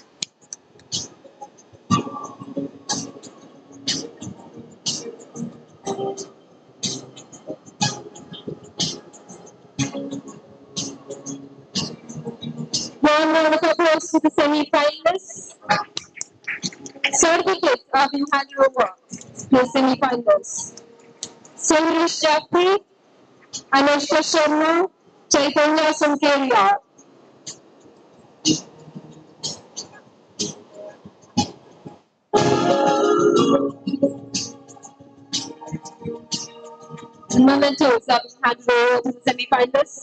One round of applause to the semi-finalists. Certificates are being handed over to the semi-finalists. Sehrish Jafri, Anushka Sharma, Chaitanya Sankeria. The mementos are being handed over to the semi-finalists.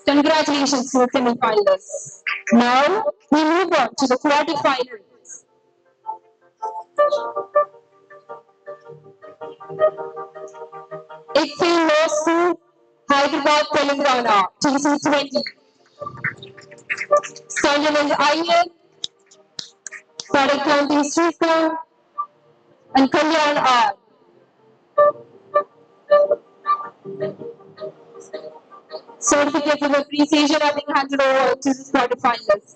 Congratulations to the semi-finalists. Now we move on to the quarterfinals. ICFI Law School, Hyderabad, Telangana, TC20. Sunderland Iyer, Product County Srika, and Kalyan R. Certificates of appreciation are being handed over to the quarterfinalists.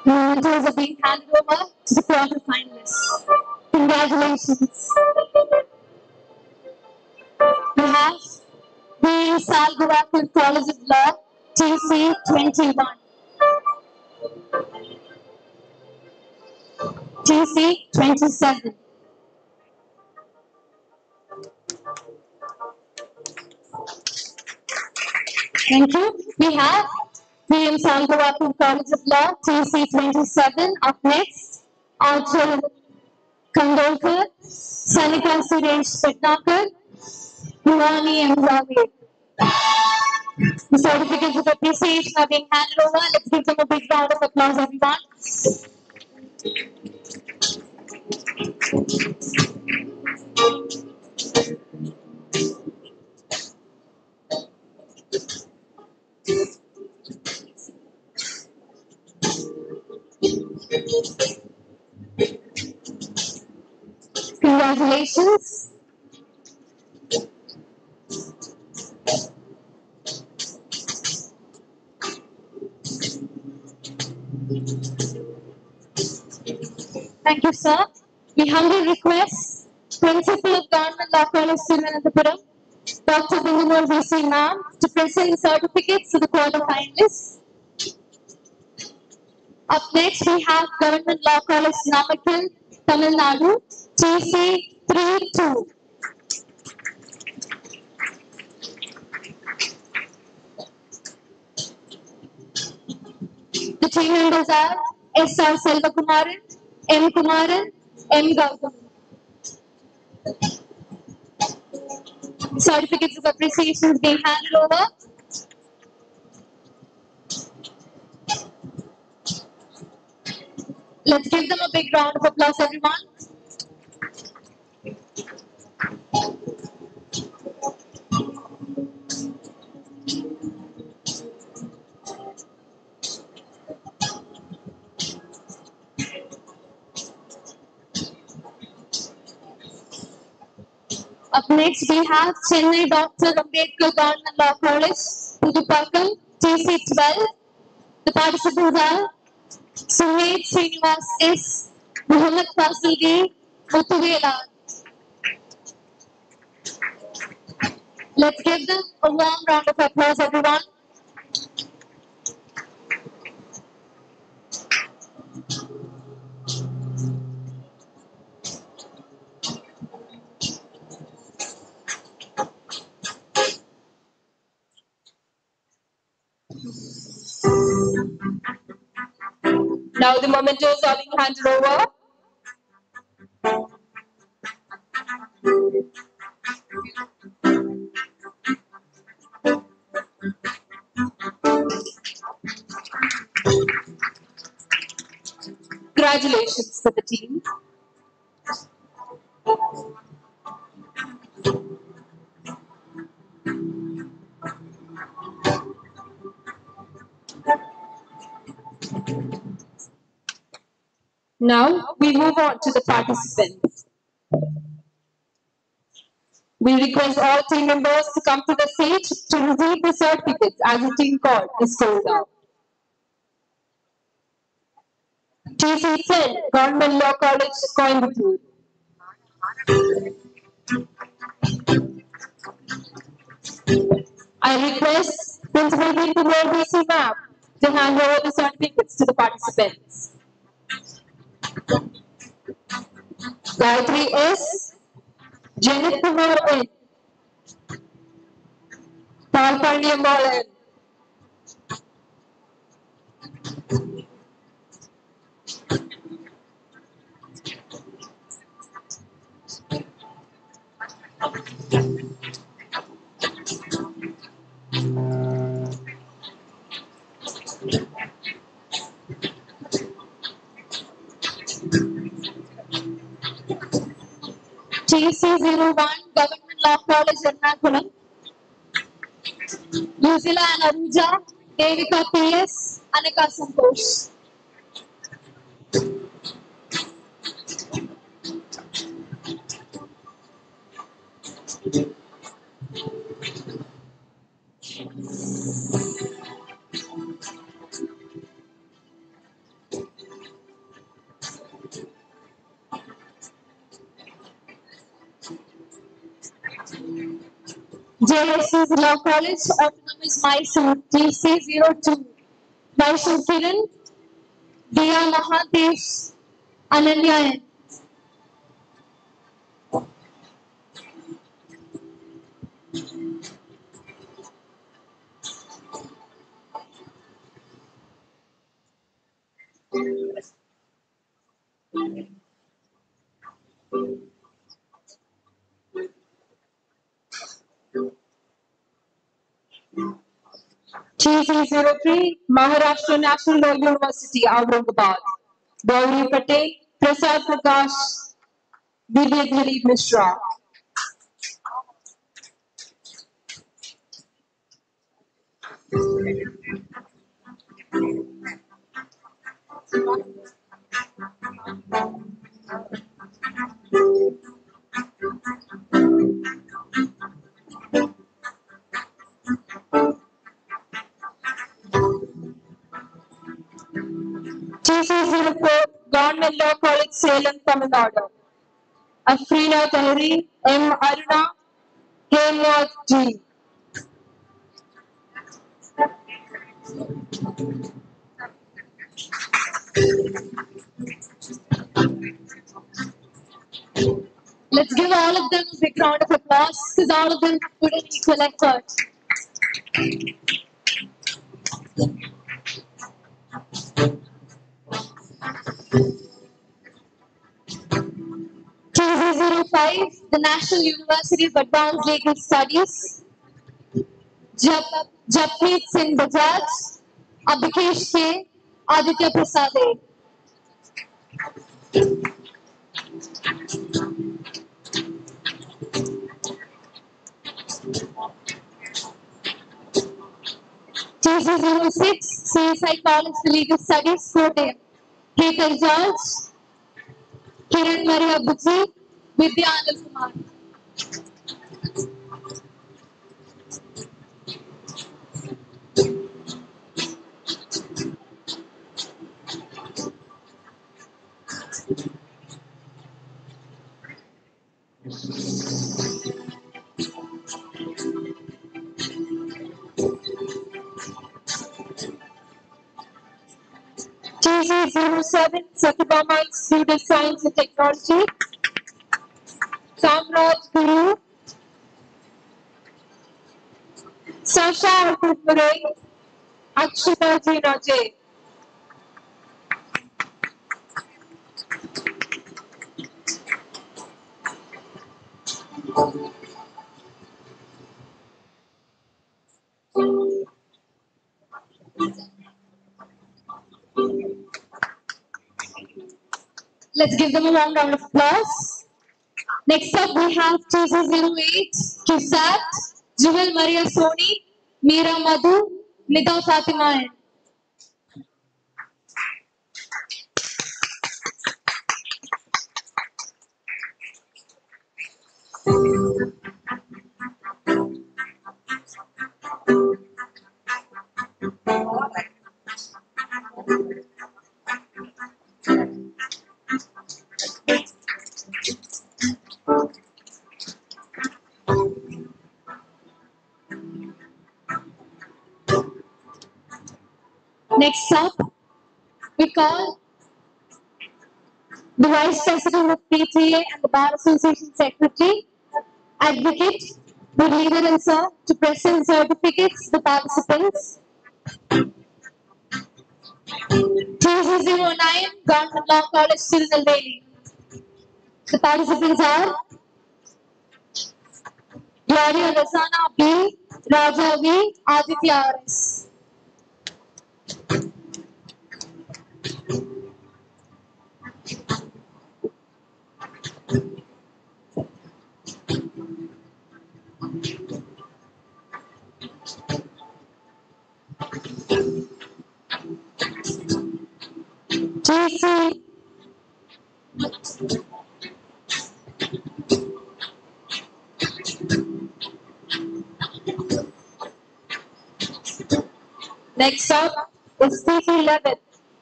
Mementos are being handed over to the quarterfinalists. Congratulations. We have the Salgavathil College of Law, TC21. TC 27. Thank you. We have PM Sangavapu College of Law, TC 27. Up next, Archer Kandolkar, Sanika Suresh Petnakar, Bhuvani M. Ravi. The certificates of appreciation are being handed over. Let's give them a big round of applause, everyone. Congratulations. Thank you, sir. We humbly request Principal of Government Law College Thiruvananthapuram, Dr. Bindumol VC Ma'am, to present certificates to the quarter finalists. Up next, we have Government Law College Namakkal, Tamil Nadu, TC 32. The team members are S.R. Selvakumaran, M. Kumaran, M. Gautam. Certificates of appreciation being handed over. Let's give them a big round of applause, everyone. Up next, we have Chennai Dr. Ambedkar Government Law College, Pudupakkam, TC 12. The participants are Sumed Srinivas S, Muhammad Fasil D, Muthuvela. Let's give them a warm round of applause, everyone. Now the mementos are being handed over. Congratulations to the team. Now we move on to the participants. We request all team members to come to the stage to receive the certificates as a team call is called out. TC 10, Government Law College, Coimbatore. I request Principal Bindumol VC Ma'am to hand over the certificates to the participants. Gayatri S, Janet Kumar N, Paul Palniambol N, TC 01, Government Law College, Ernakulam, Luzila and Aruja, Devika PS, Anika Santosh. JSC's Law College, Autonomous Mysore, TC 02, Mysore Kiran, Diya Mahadesh, Ananya N. TC03, Maharashtra National Law University, Aurangabad. Gauri Patel, Prasad Prakash, Dilip Mishra. TC04, Government Law College, Salem, Tamil Nadu. Afrina Tahri, M. Aruna, Hemwat G. Let's give all of them a big round of applause because all of them put in equal effort. TZ05, the National University of Advanced Legal Studies. Japmeet Singh Bajaj, Abhikesh K, Aditya Prasad A. TC06, CSI College for Legal Studies, Kottayam. Hetal George, Kiran Maria Butzi, Vidya Anil Kumar. TC07, Satyabama Institute of Science and Technology. Samraj Guru, Sasha Murray, Akshita Jina J. Let's give them a warm round of applause. Next up, we have TC08, Kisat, Juhal Maria Soni, Meera Madhu, Nida Fatima N. Next up, we call the Vice President of P3A and the Bar Association Secretary, Advocate Muralidhar and Sir, to present certificates to the participants. TC09, Government Law College, Tirunelveli. The participants are Gloria Razana B, Raja V, Aditya RS. TC Next up is TC11,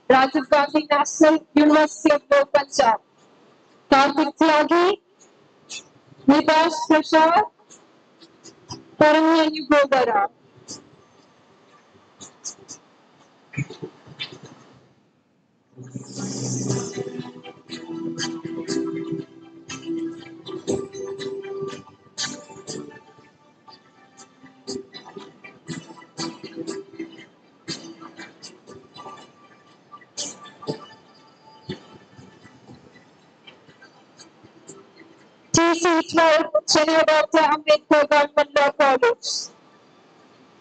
Rajiv Gandhi National University of Law, Punjab. Karthik Tyagi, Nitash Prasad, Paramyanyu Gogara. 12, Chennai Dr. Ambedkar Government Law College,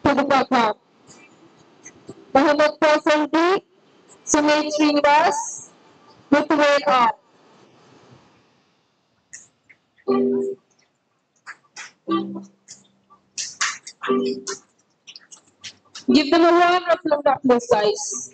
Thiruvanaanthapuram. Mohammed Faisal D, Sumit Srinivas, Muthuvel R. Give them a warm round of applause, guys.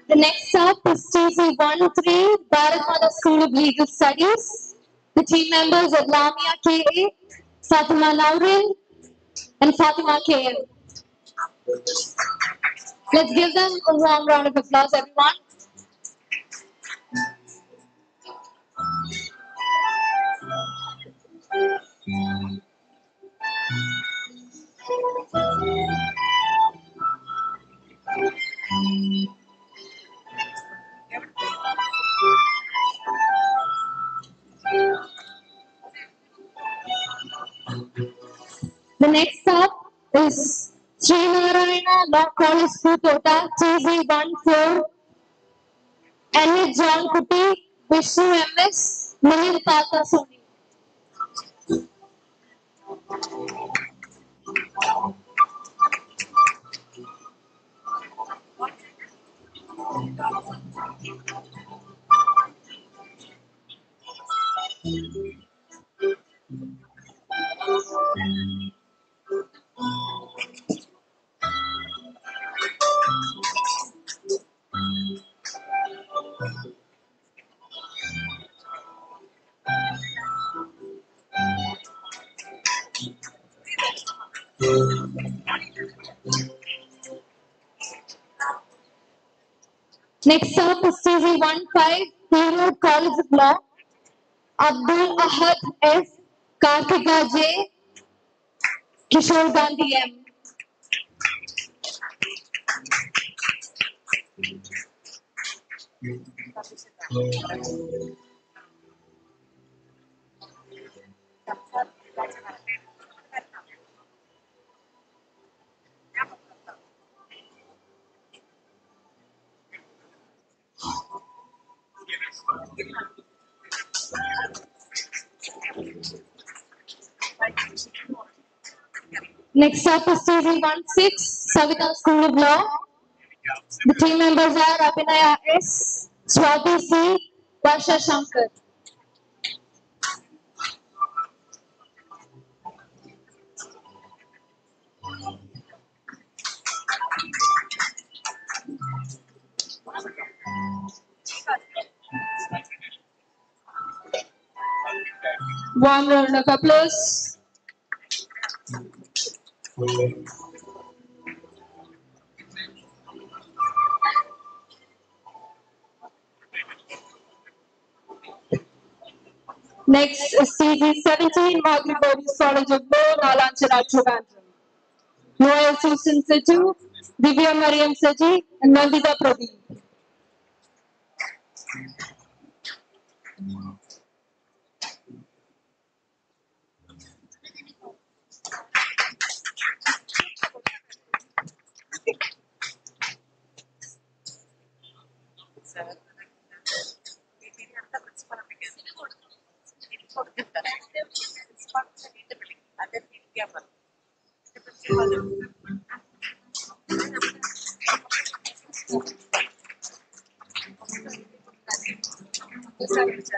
The next up is TC13, Bharat Mata School of Legal Studies. The team members are Lamia K.A., Fatima Lauren, and Fatima K.M. Let's give them a warm round of applause, everyone. The next up is Srinarayana Law College Putota, TZ14, N. John Kuti, Vishnu MS, Nihil Pata Soni. Next up is TZ15, Hero College of Law, Abdul Ahad S, Kartika J, Kishore Gandhi M. Next up is TZ16, Savita School of Law. The team members are Abhinaya S, Swati C, Varsha Shankar. Warm round of applause. Next is TZ17, Margaret Bodies College of Law, Nalanchana, Trivandrum. Noel Susan Setu, Divya Mariam Seji, and Nandita Pradeep.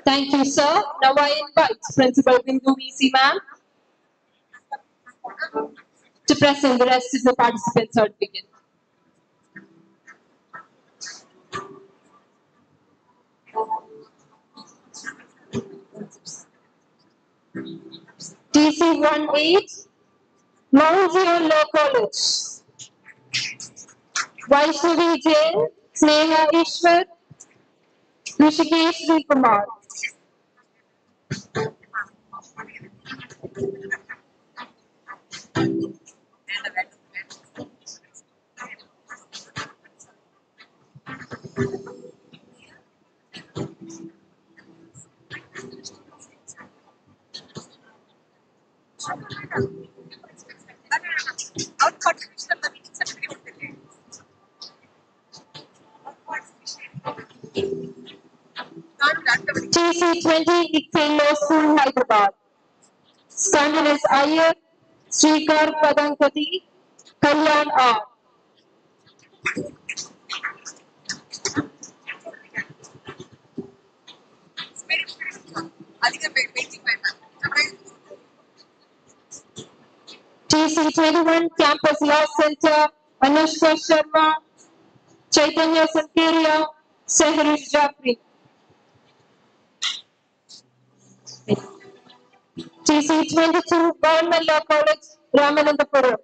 Thank you, sir. Now I invite Principal Bindu VC ma'am to present the rest of the participants or to begin. TC18, Mount Zion Law College. Vaishnavi Jain, Sneha Ishwar, Rishikesh Sri Kumar. TC20 Iksai Law School, Hyderabad. Standard is Iyer, Srikar Padankati, Kalyan R. TC21 Campus Law Center, Anushka Sharma, Chaitanya Sankeria, Sehrish Jafri. TC22 Government Law College, Ramanandapuram.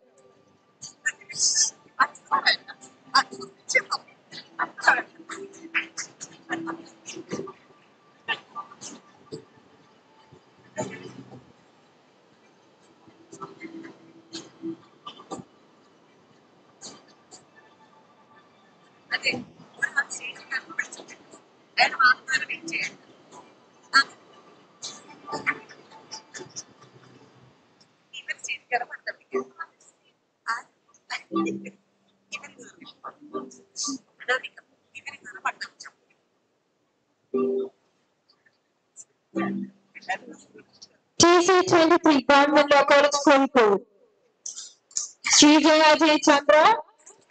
TC23 Government Law College, Kozhikode. Srijaya J. Chandra,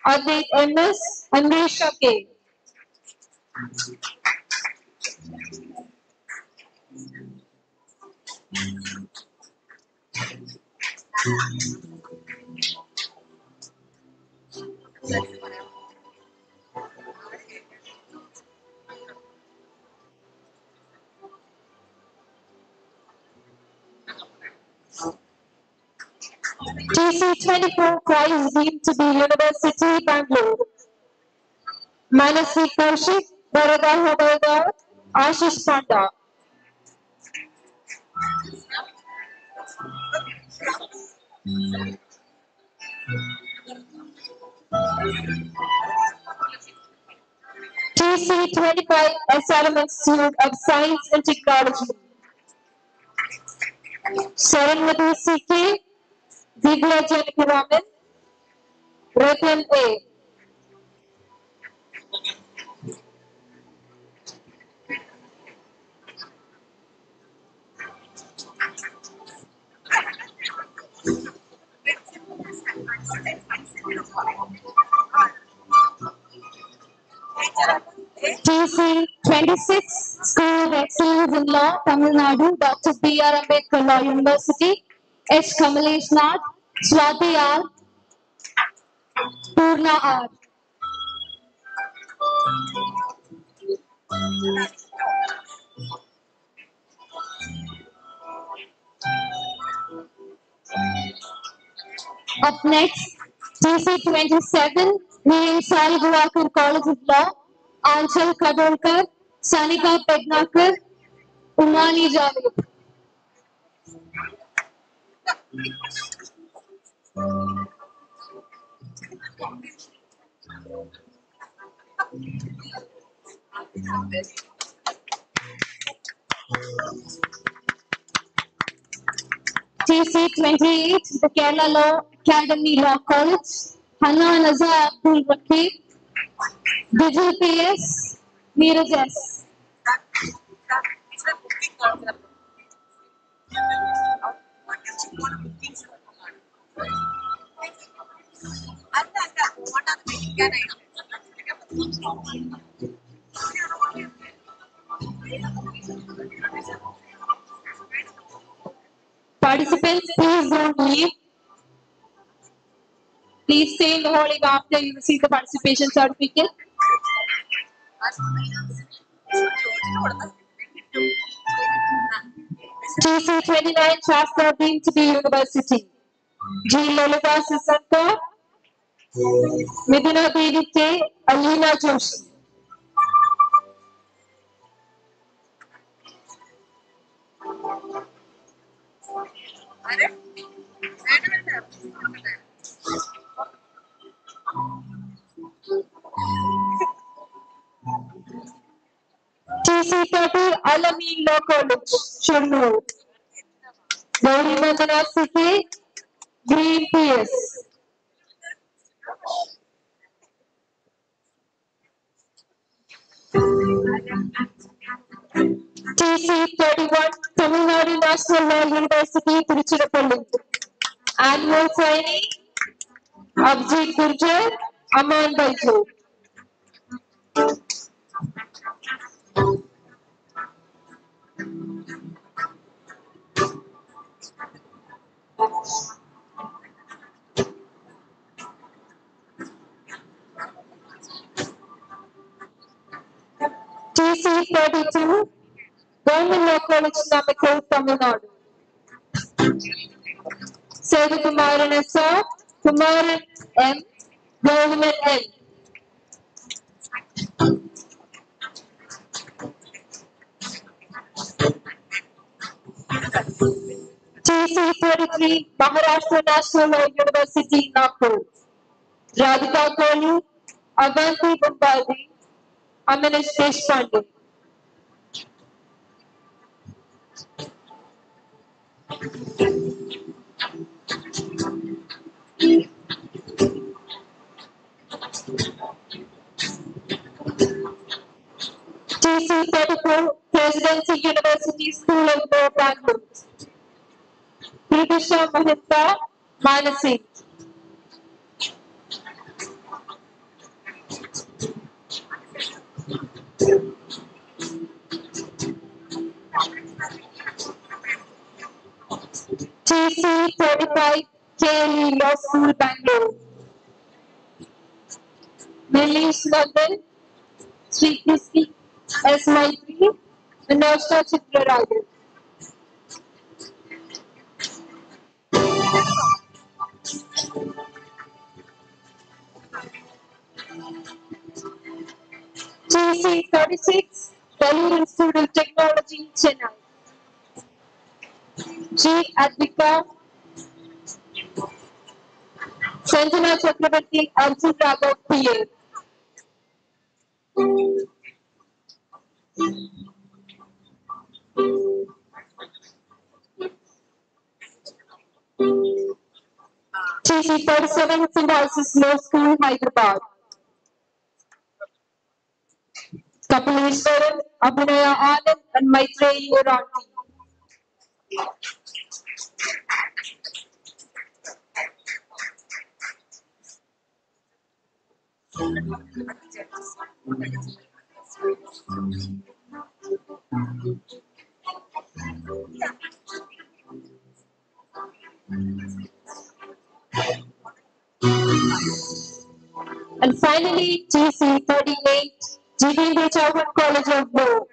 Adit MS, Anvisha K. TC24 Christ deemed to be University, Bangalore. Manasi Kaushik, Barada Habaldar, Ashish Panda. TC25 SRM Institute of Science and Technology. Saranmati CK, Divya Janakiraman, Ratan A. TC26 School of Excellence in Law, Tamil Nadu, Dr. B.R. Ambedkar Law University, H. Kamalesh Nath, Swati R. Purna R. Up next, TC27 Neem Salgawakar College of Law, Anchal Kadolkar, Sanika Pednakar, Umani Javed. TC28 the Kerala Law Academy Law College, Hana Naza Abdul Rakib, Digil PS, Neeraj S. Participants, please don't leave. Please stay in the hall after you receive the participation certificate. TC29 Shastra deemed to be University. G. Lolita Sisanko, Midina Devi K, Alina Joshi. TC30 Alamin Law College, Shannur. Gauri Mandana City, Green PS. TC31, Tamil Nadu National Law University, Tiruchirappalli. Annual signee, Abhijit Gurjar, Aman Baiju. TC32, Government Law College Namakkal, Tamil Nadu. Sevakumaran S.R., Kumaran M., Government N. TC33, Maharashtra National Law University, Nagpur. Radhika Kohli, Avanti Bombardi, Amanish Deshpande. TC34, Presidency University School of Law, Bangalore. Pritisha Mahanta, Manasi. TC35, KLE Law School, Bangalore. Millish London, Sri Kristi S. Maitri, and Nashna Chitra Rajan. TC36, Delhi Institute of Technology, Chennai. G. Advika, Sanjana Chakrabarti, Arjun Raghav, PA. TC37, Symbiosis Law School, Hyderabad. Kapileshwaran, Abhinaya Anand, and Maitreyi Oranti. And finally, TC38, Jivendra Chauhan College of Law.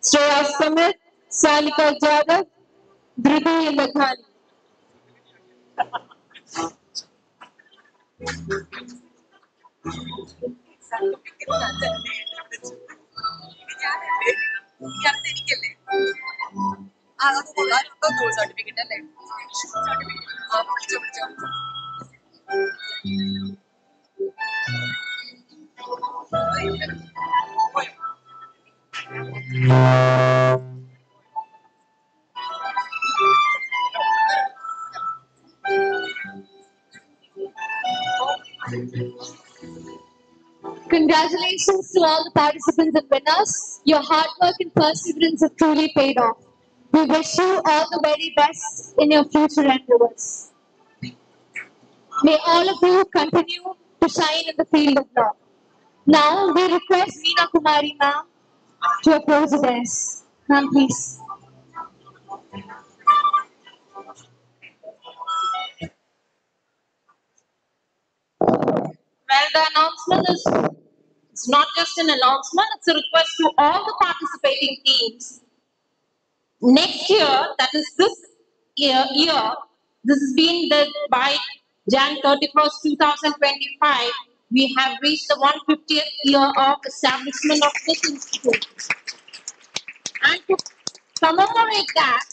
Shreya Samit, Salika Jadhav, Dhriti Lakhani. Congratulations to all the participants and winners. Your hard work and perseverance have truly paid off. We wish you all the very best in your future endeavors. May all of you continue to shine in the field of law. Now, we request Meena Kumari ma'am to approach the desk. Ma'am, please. Well, the announcement is it's not just an announcement, it's a request to all the participating teams. Next year, that is this year, this is being done by Jan 31st, 2025. We have reached the 150th year of establishment of this institute. And to commemorate that,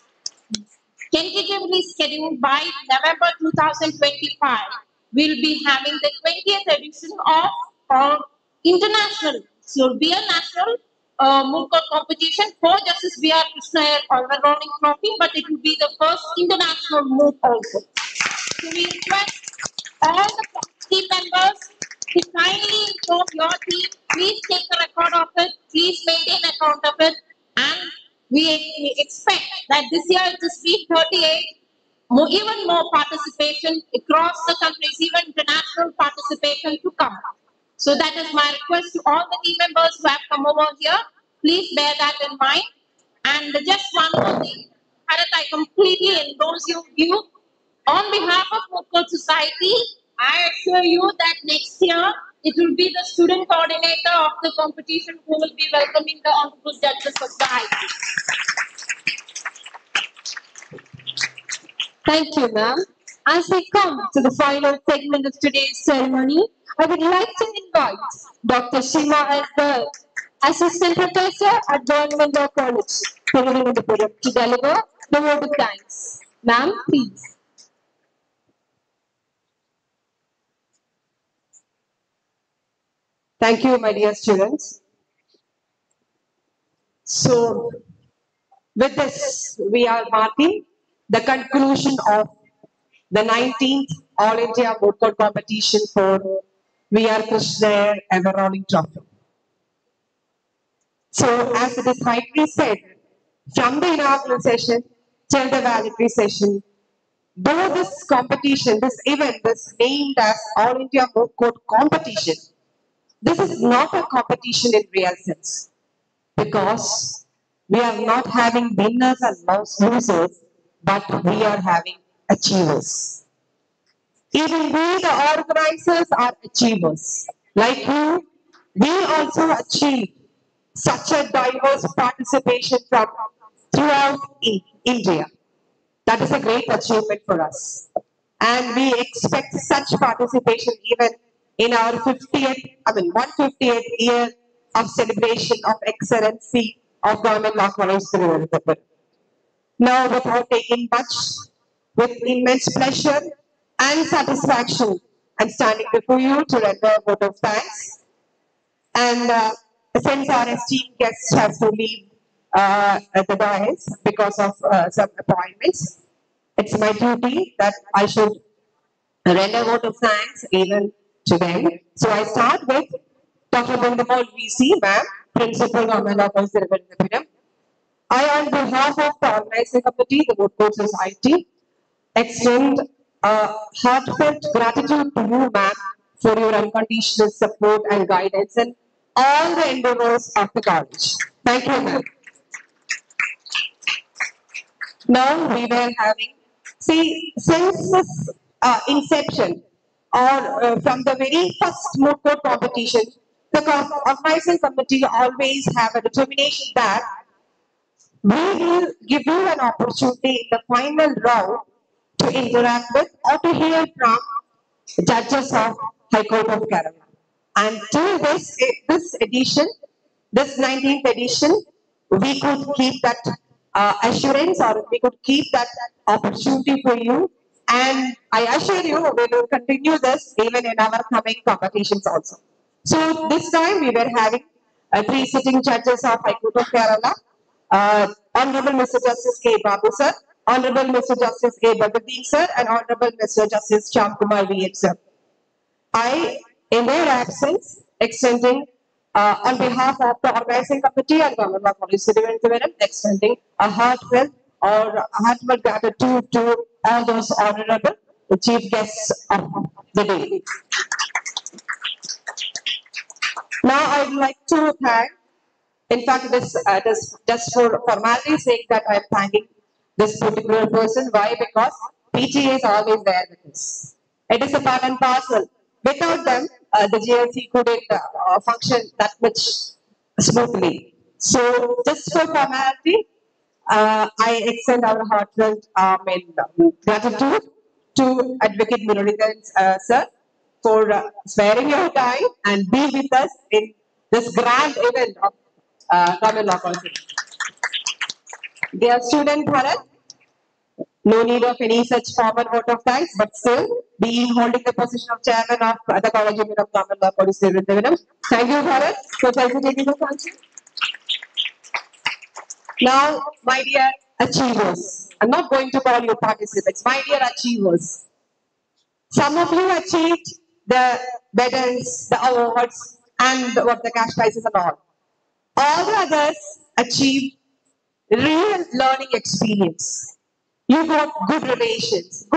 tentatively scheduled by November 2025, we'll be having the 20th edition of our international. So it'll be a national, Moot Court competition for Justice B.R. Krishna overrolling trophy, but it will be the first international Moot also. So we request all the team members to kindly inform your team. Please take a record of it. Please maintain account of it. And we expect that this year it is be 38. Even more participation across the countries, even international participation to come. So that is my request to all the team members who have come over here. Please bear that in mind. And just one more thing, Bharat, I completely endorse your view. On behalf of Moot Society, I assure you that next year it will be the student coordinator of the competition who will be welcoming the honorable judges of the High Court. Thank you, ma'am. As we come to the final segment of today's ceremony, I would like to invite Dr. Shima L. Garg, Assistant Professor at Government Law College, Thiruvananthapuram, to deliver the word of thanks. Ma'am, please. Thank you, my dear students. So, with this, we are marking the conclusion of the 19th All India Moot Court competition for V.R. Krishna Everrolling Trophy. So, as it is rightly said, from the inaugural session till the valedictory session, though this competition, this event is named as All India Moot Court competition, this is not a competition in real sense, because we are not having winners and losers, but we are having achievers. Even we, the organizers, are achievers. Like you, we also achieved such a diverse participation from throughout India. That is a great achievement for us. And we expect such participation even in our 150th year of celebration of excellency of Government Law College Thiruvanaanthapuram. Now, without taking much, with immense pleasure and satisfaction, I'm standing before you to render a vote of thanks. And since our esteemed guest has to leave at the dais because of some appointments, it's my duty that I should render a vote of thanks even to them. So I start with Dr. Bindamol VC, ma'am, Principal Government Law College Thiruvanaanthapuram. I, on behalf of the organizing committee, the Moot Court Society, extend heartfelt gratitude to you, ma'am, for your unconditional support and guidance in all the endeavors of the college. Thank you, ma'am. Now we were having, since this inception, or from the very first Moot Court competition, the organizing committee always have a determination that we will give you an opportunity in the final round to interact with or to hear from judges of High Court of Kerala. And till this edition, this 19th edition, we could keep that assurance, or we could keep that opportunity for you. And I assure you, we will continue this even in our coming competitions also. So this time we were having three sitting judges of High Court of Kerala, Honorable Mr. Justice K. Babu sir, Honorable Mr. Justice A. Bhagateen sir, and Honorable Mr. Justice Cham Kumar V.H. sir. I, in their absence, extending on behalf of the organizing committee and Government Law College Thiruvanaanthapuram, extending a heartfelt gratitude to all those honorable chief guests of the day. Now I would like to thank, in fact, this just for formality's sake that I am thanking this particular person. Why? Because PTA is always there with us. It is a part and parcel. Without them, the GLC couldn't function that much smoothly. So, just for formality, I extend our heartfelt gratitude to Advocate Murulidan sir for sparing your time and be with us in this grand event of Government Law College. Dear student Bharat, no need of any such formal vote of thanks, but still, being holding the position of chairman of the College of Government Law College Thiruvanaanthapuram. Thank you, Bharat, for facilitating the function. Now, my dear achievers, I'm not going to call you participants, my dear achievers. Some of you achieved the medals, the awards, and what the cash prizes and all. All the others achieved real learning experience. You got good relations,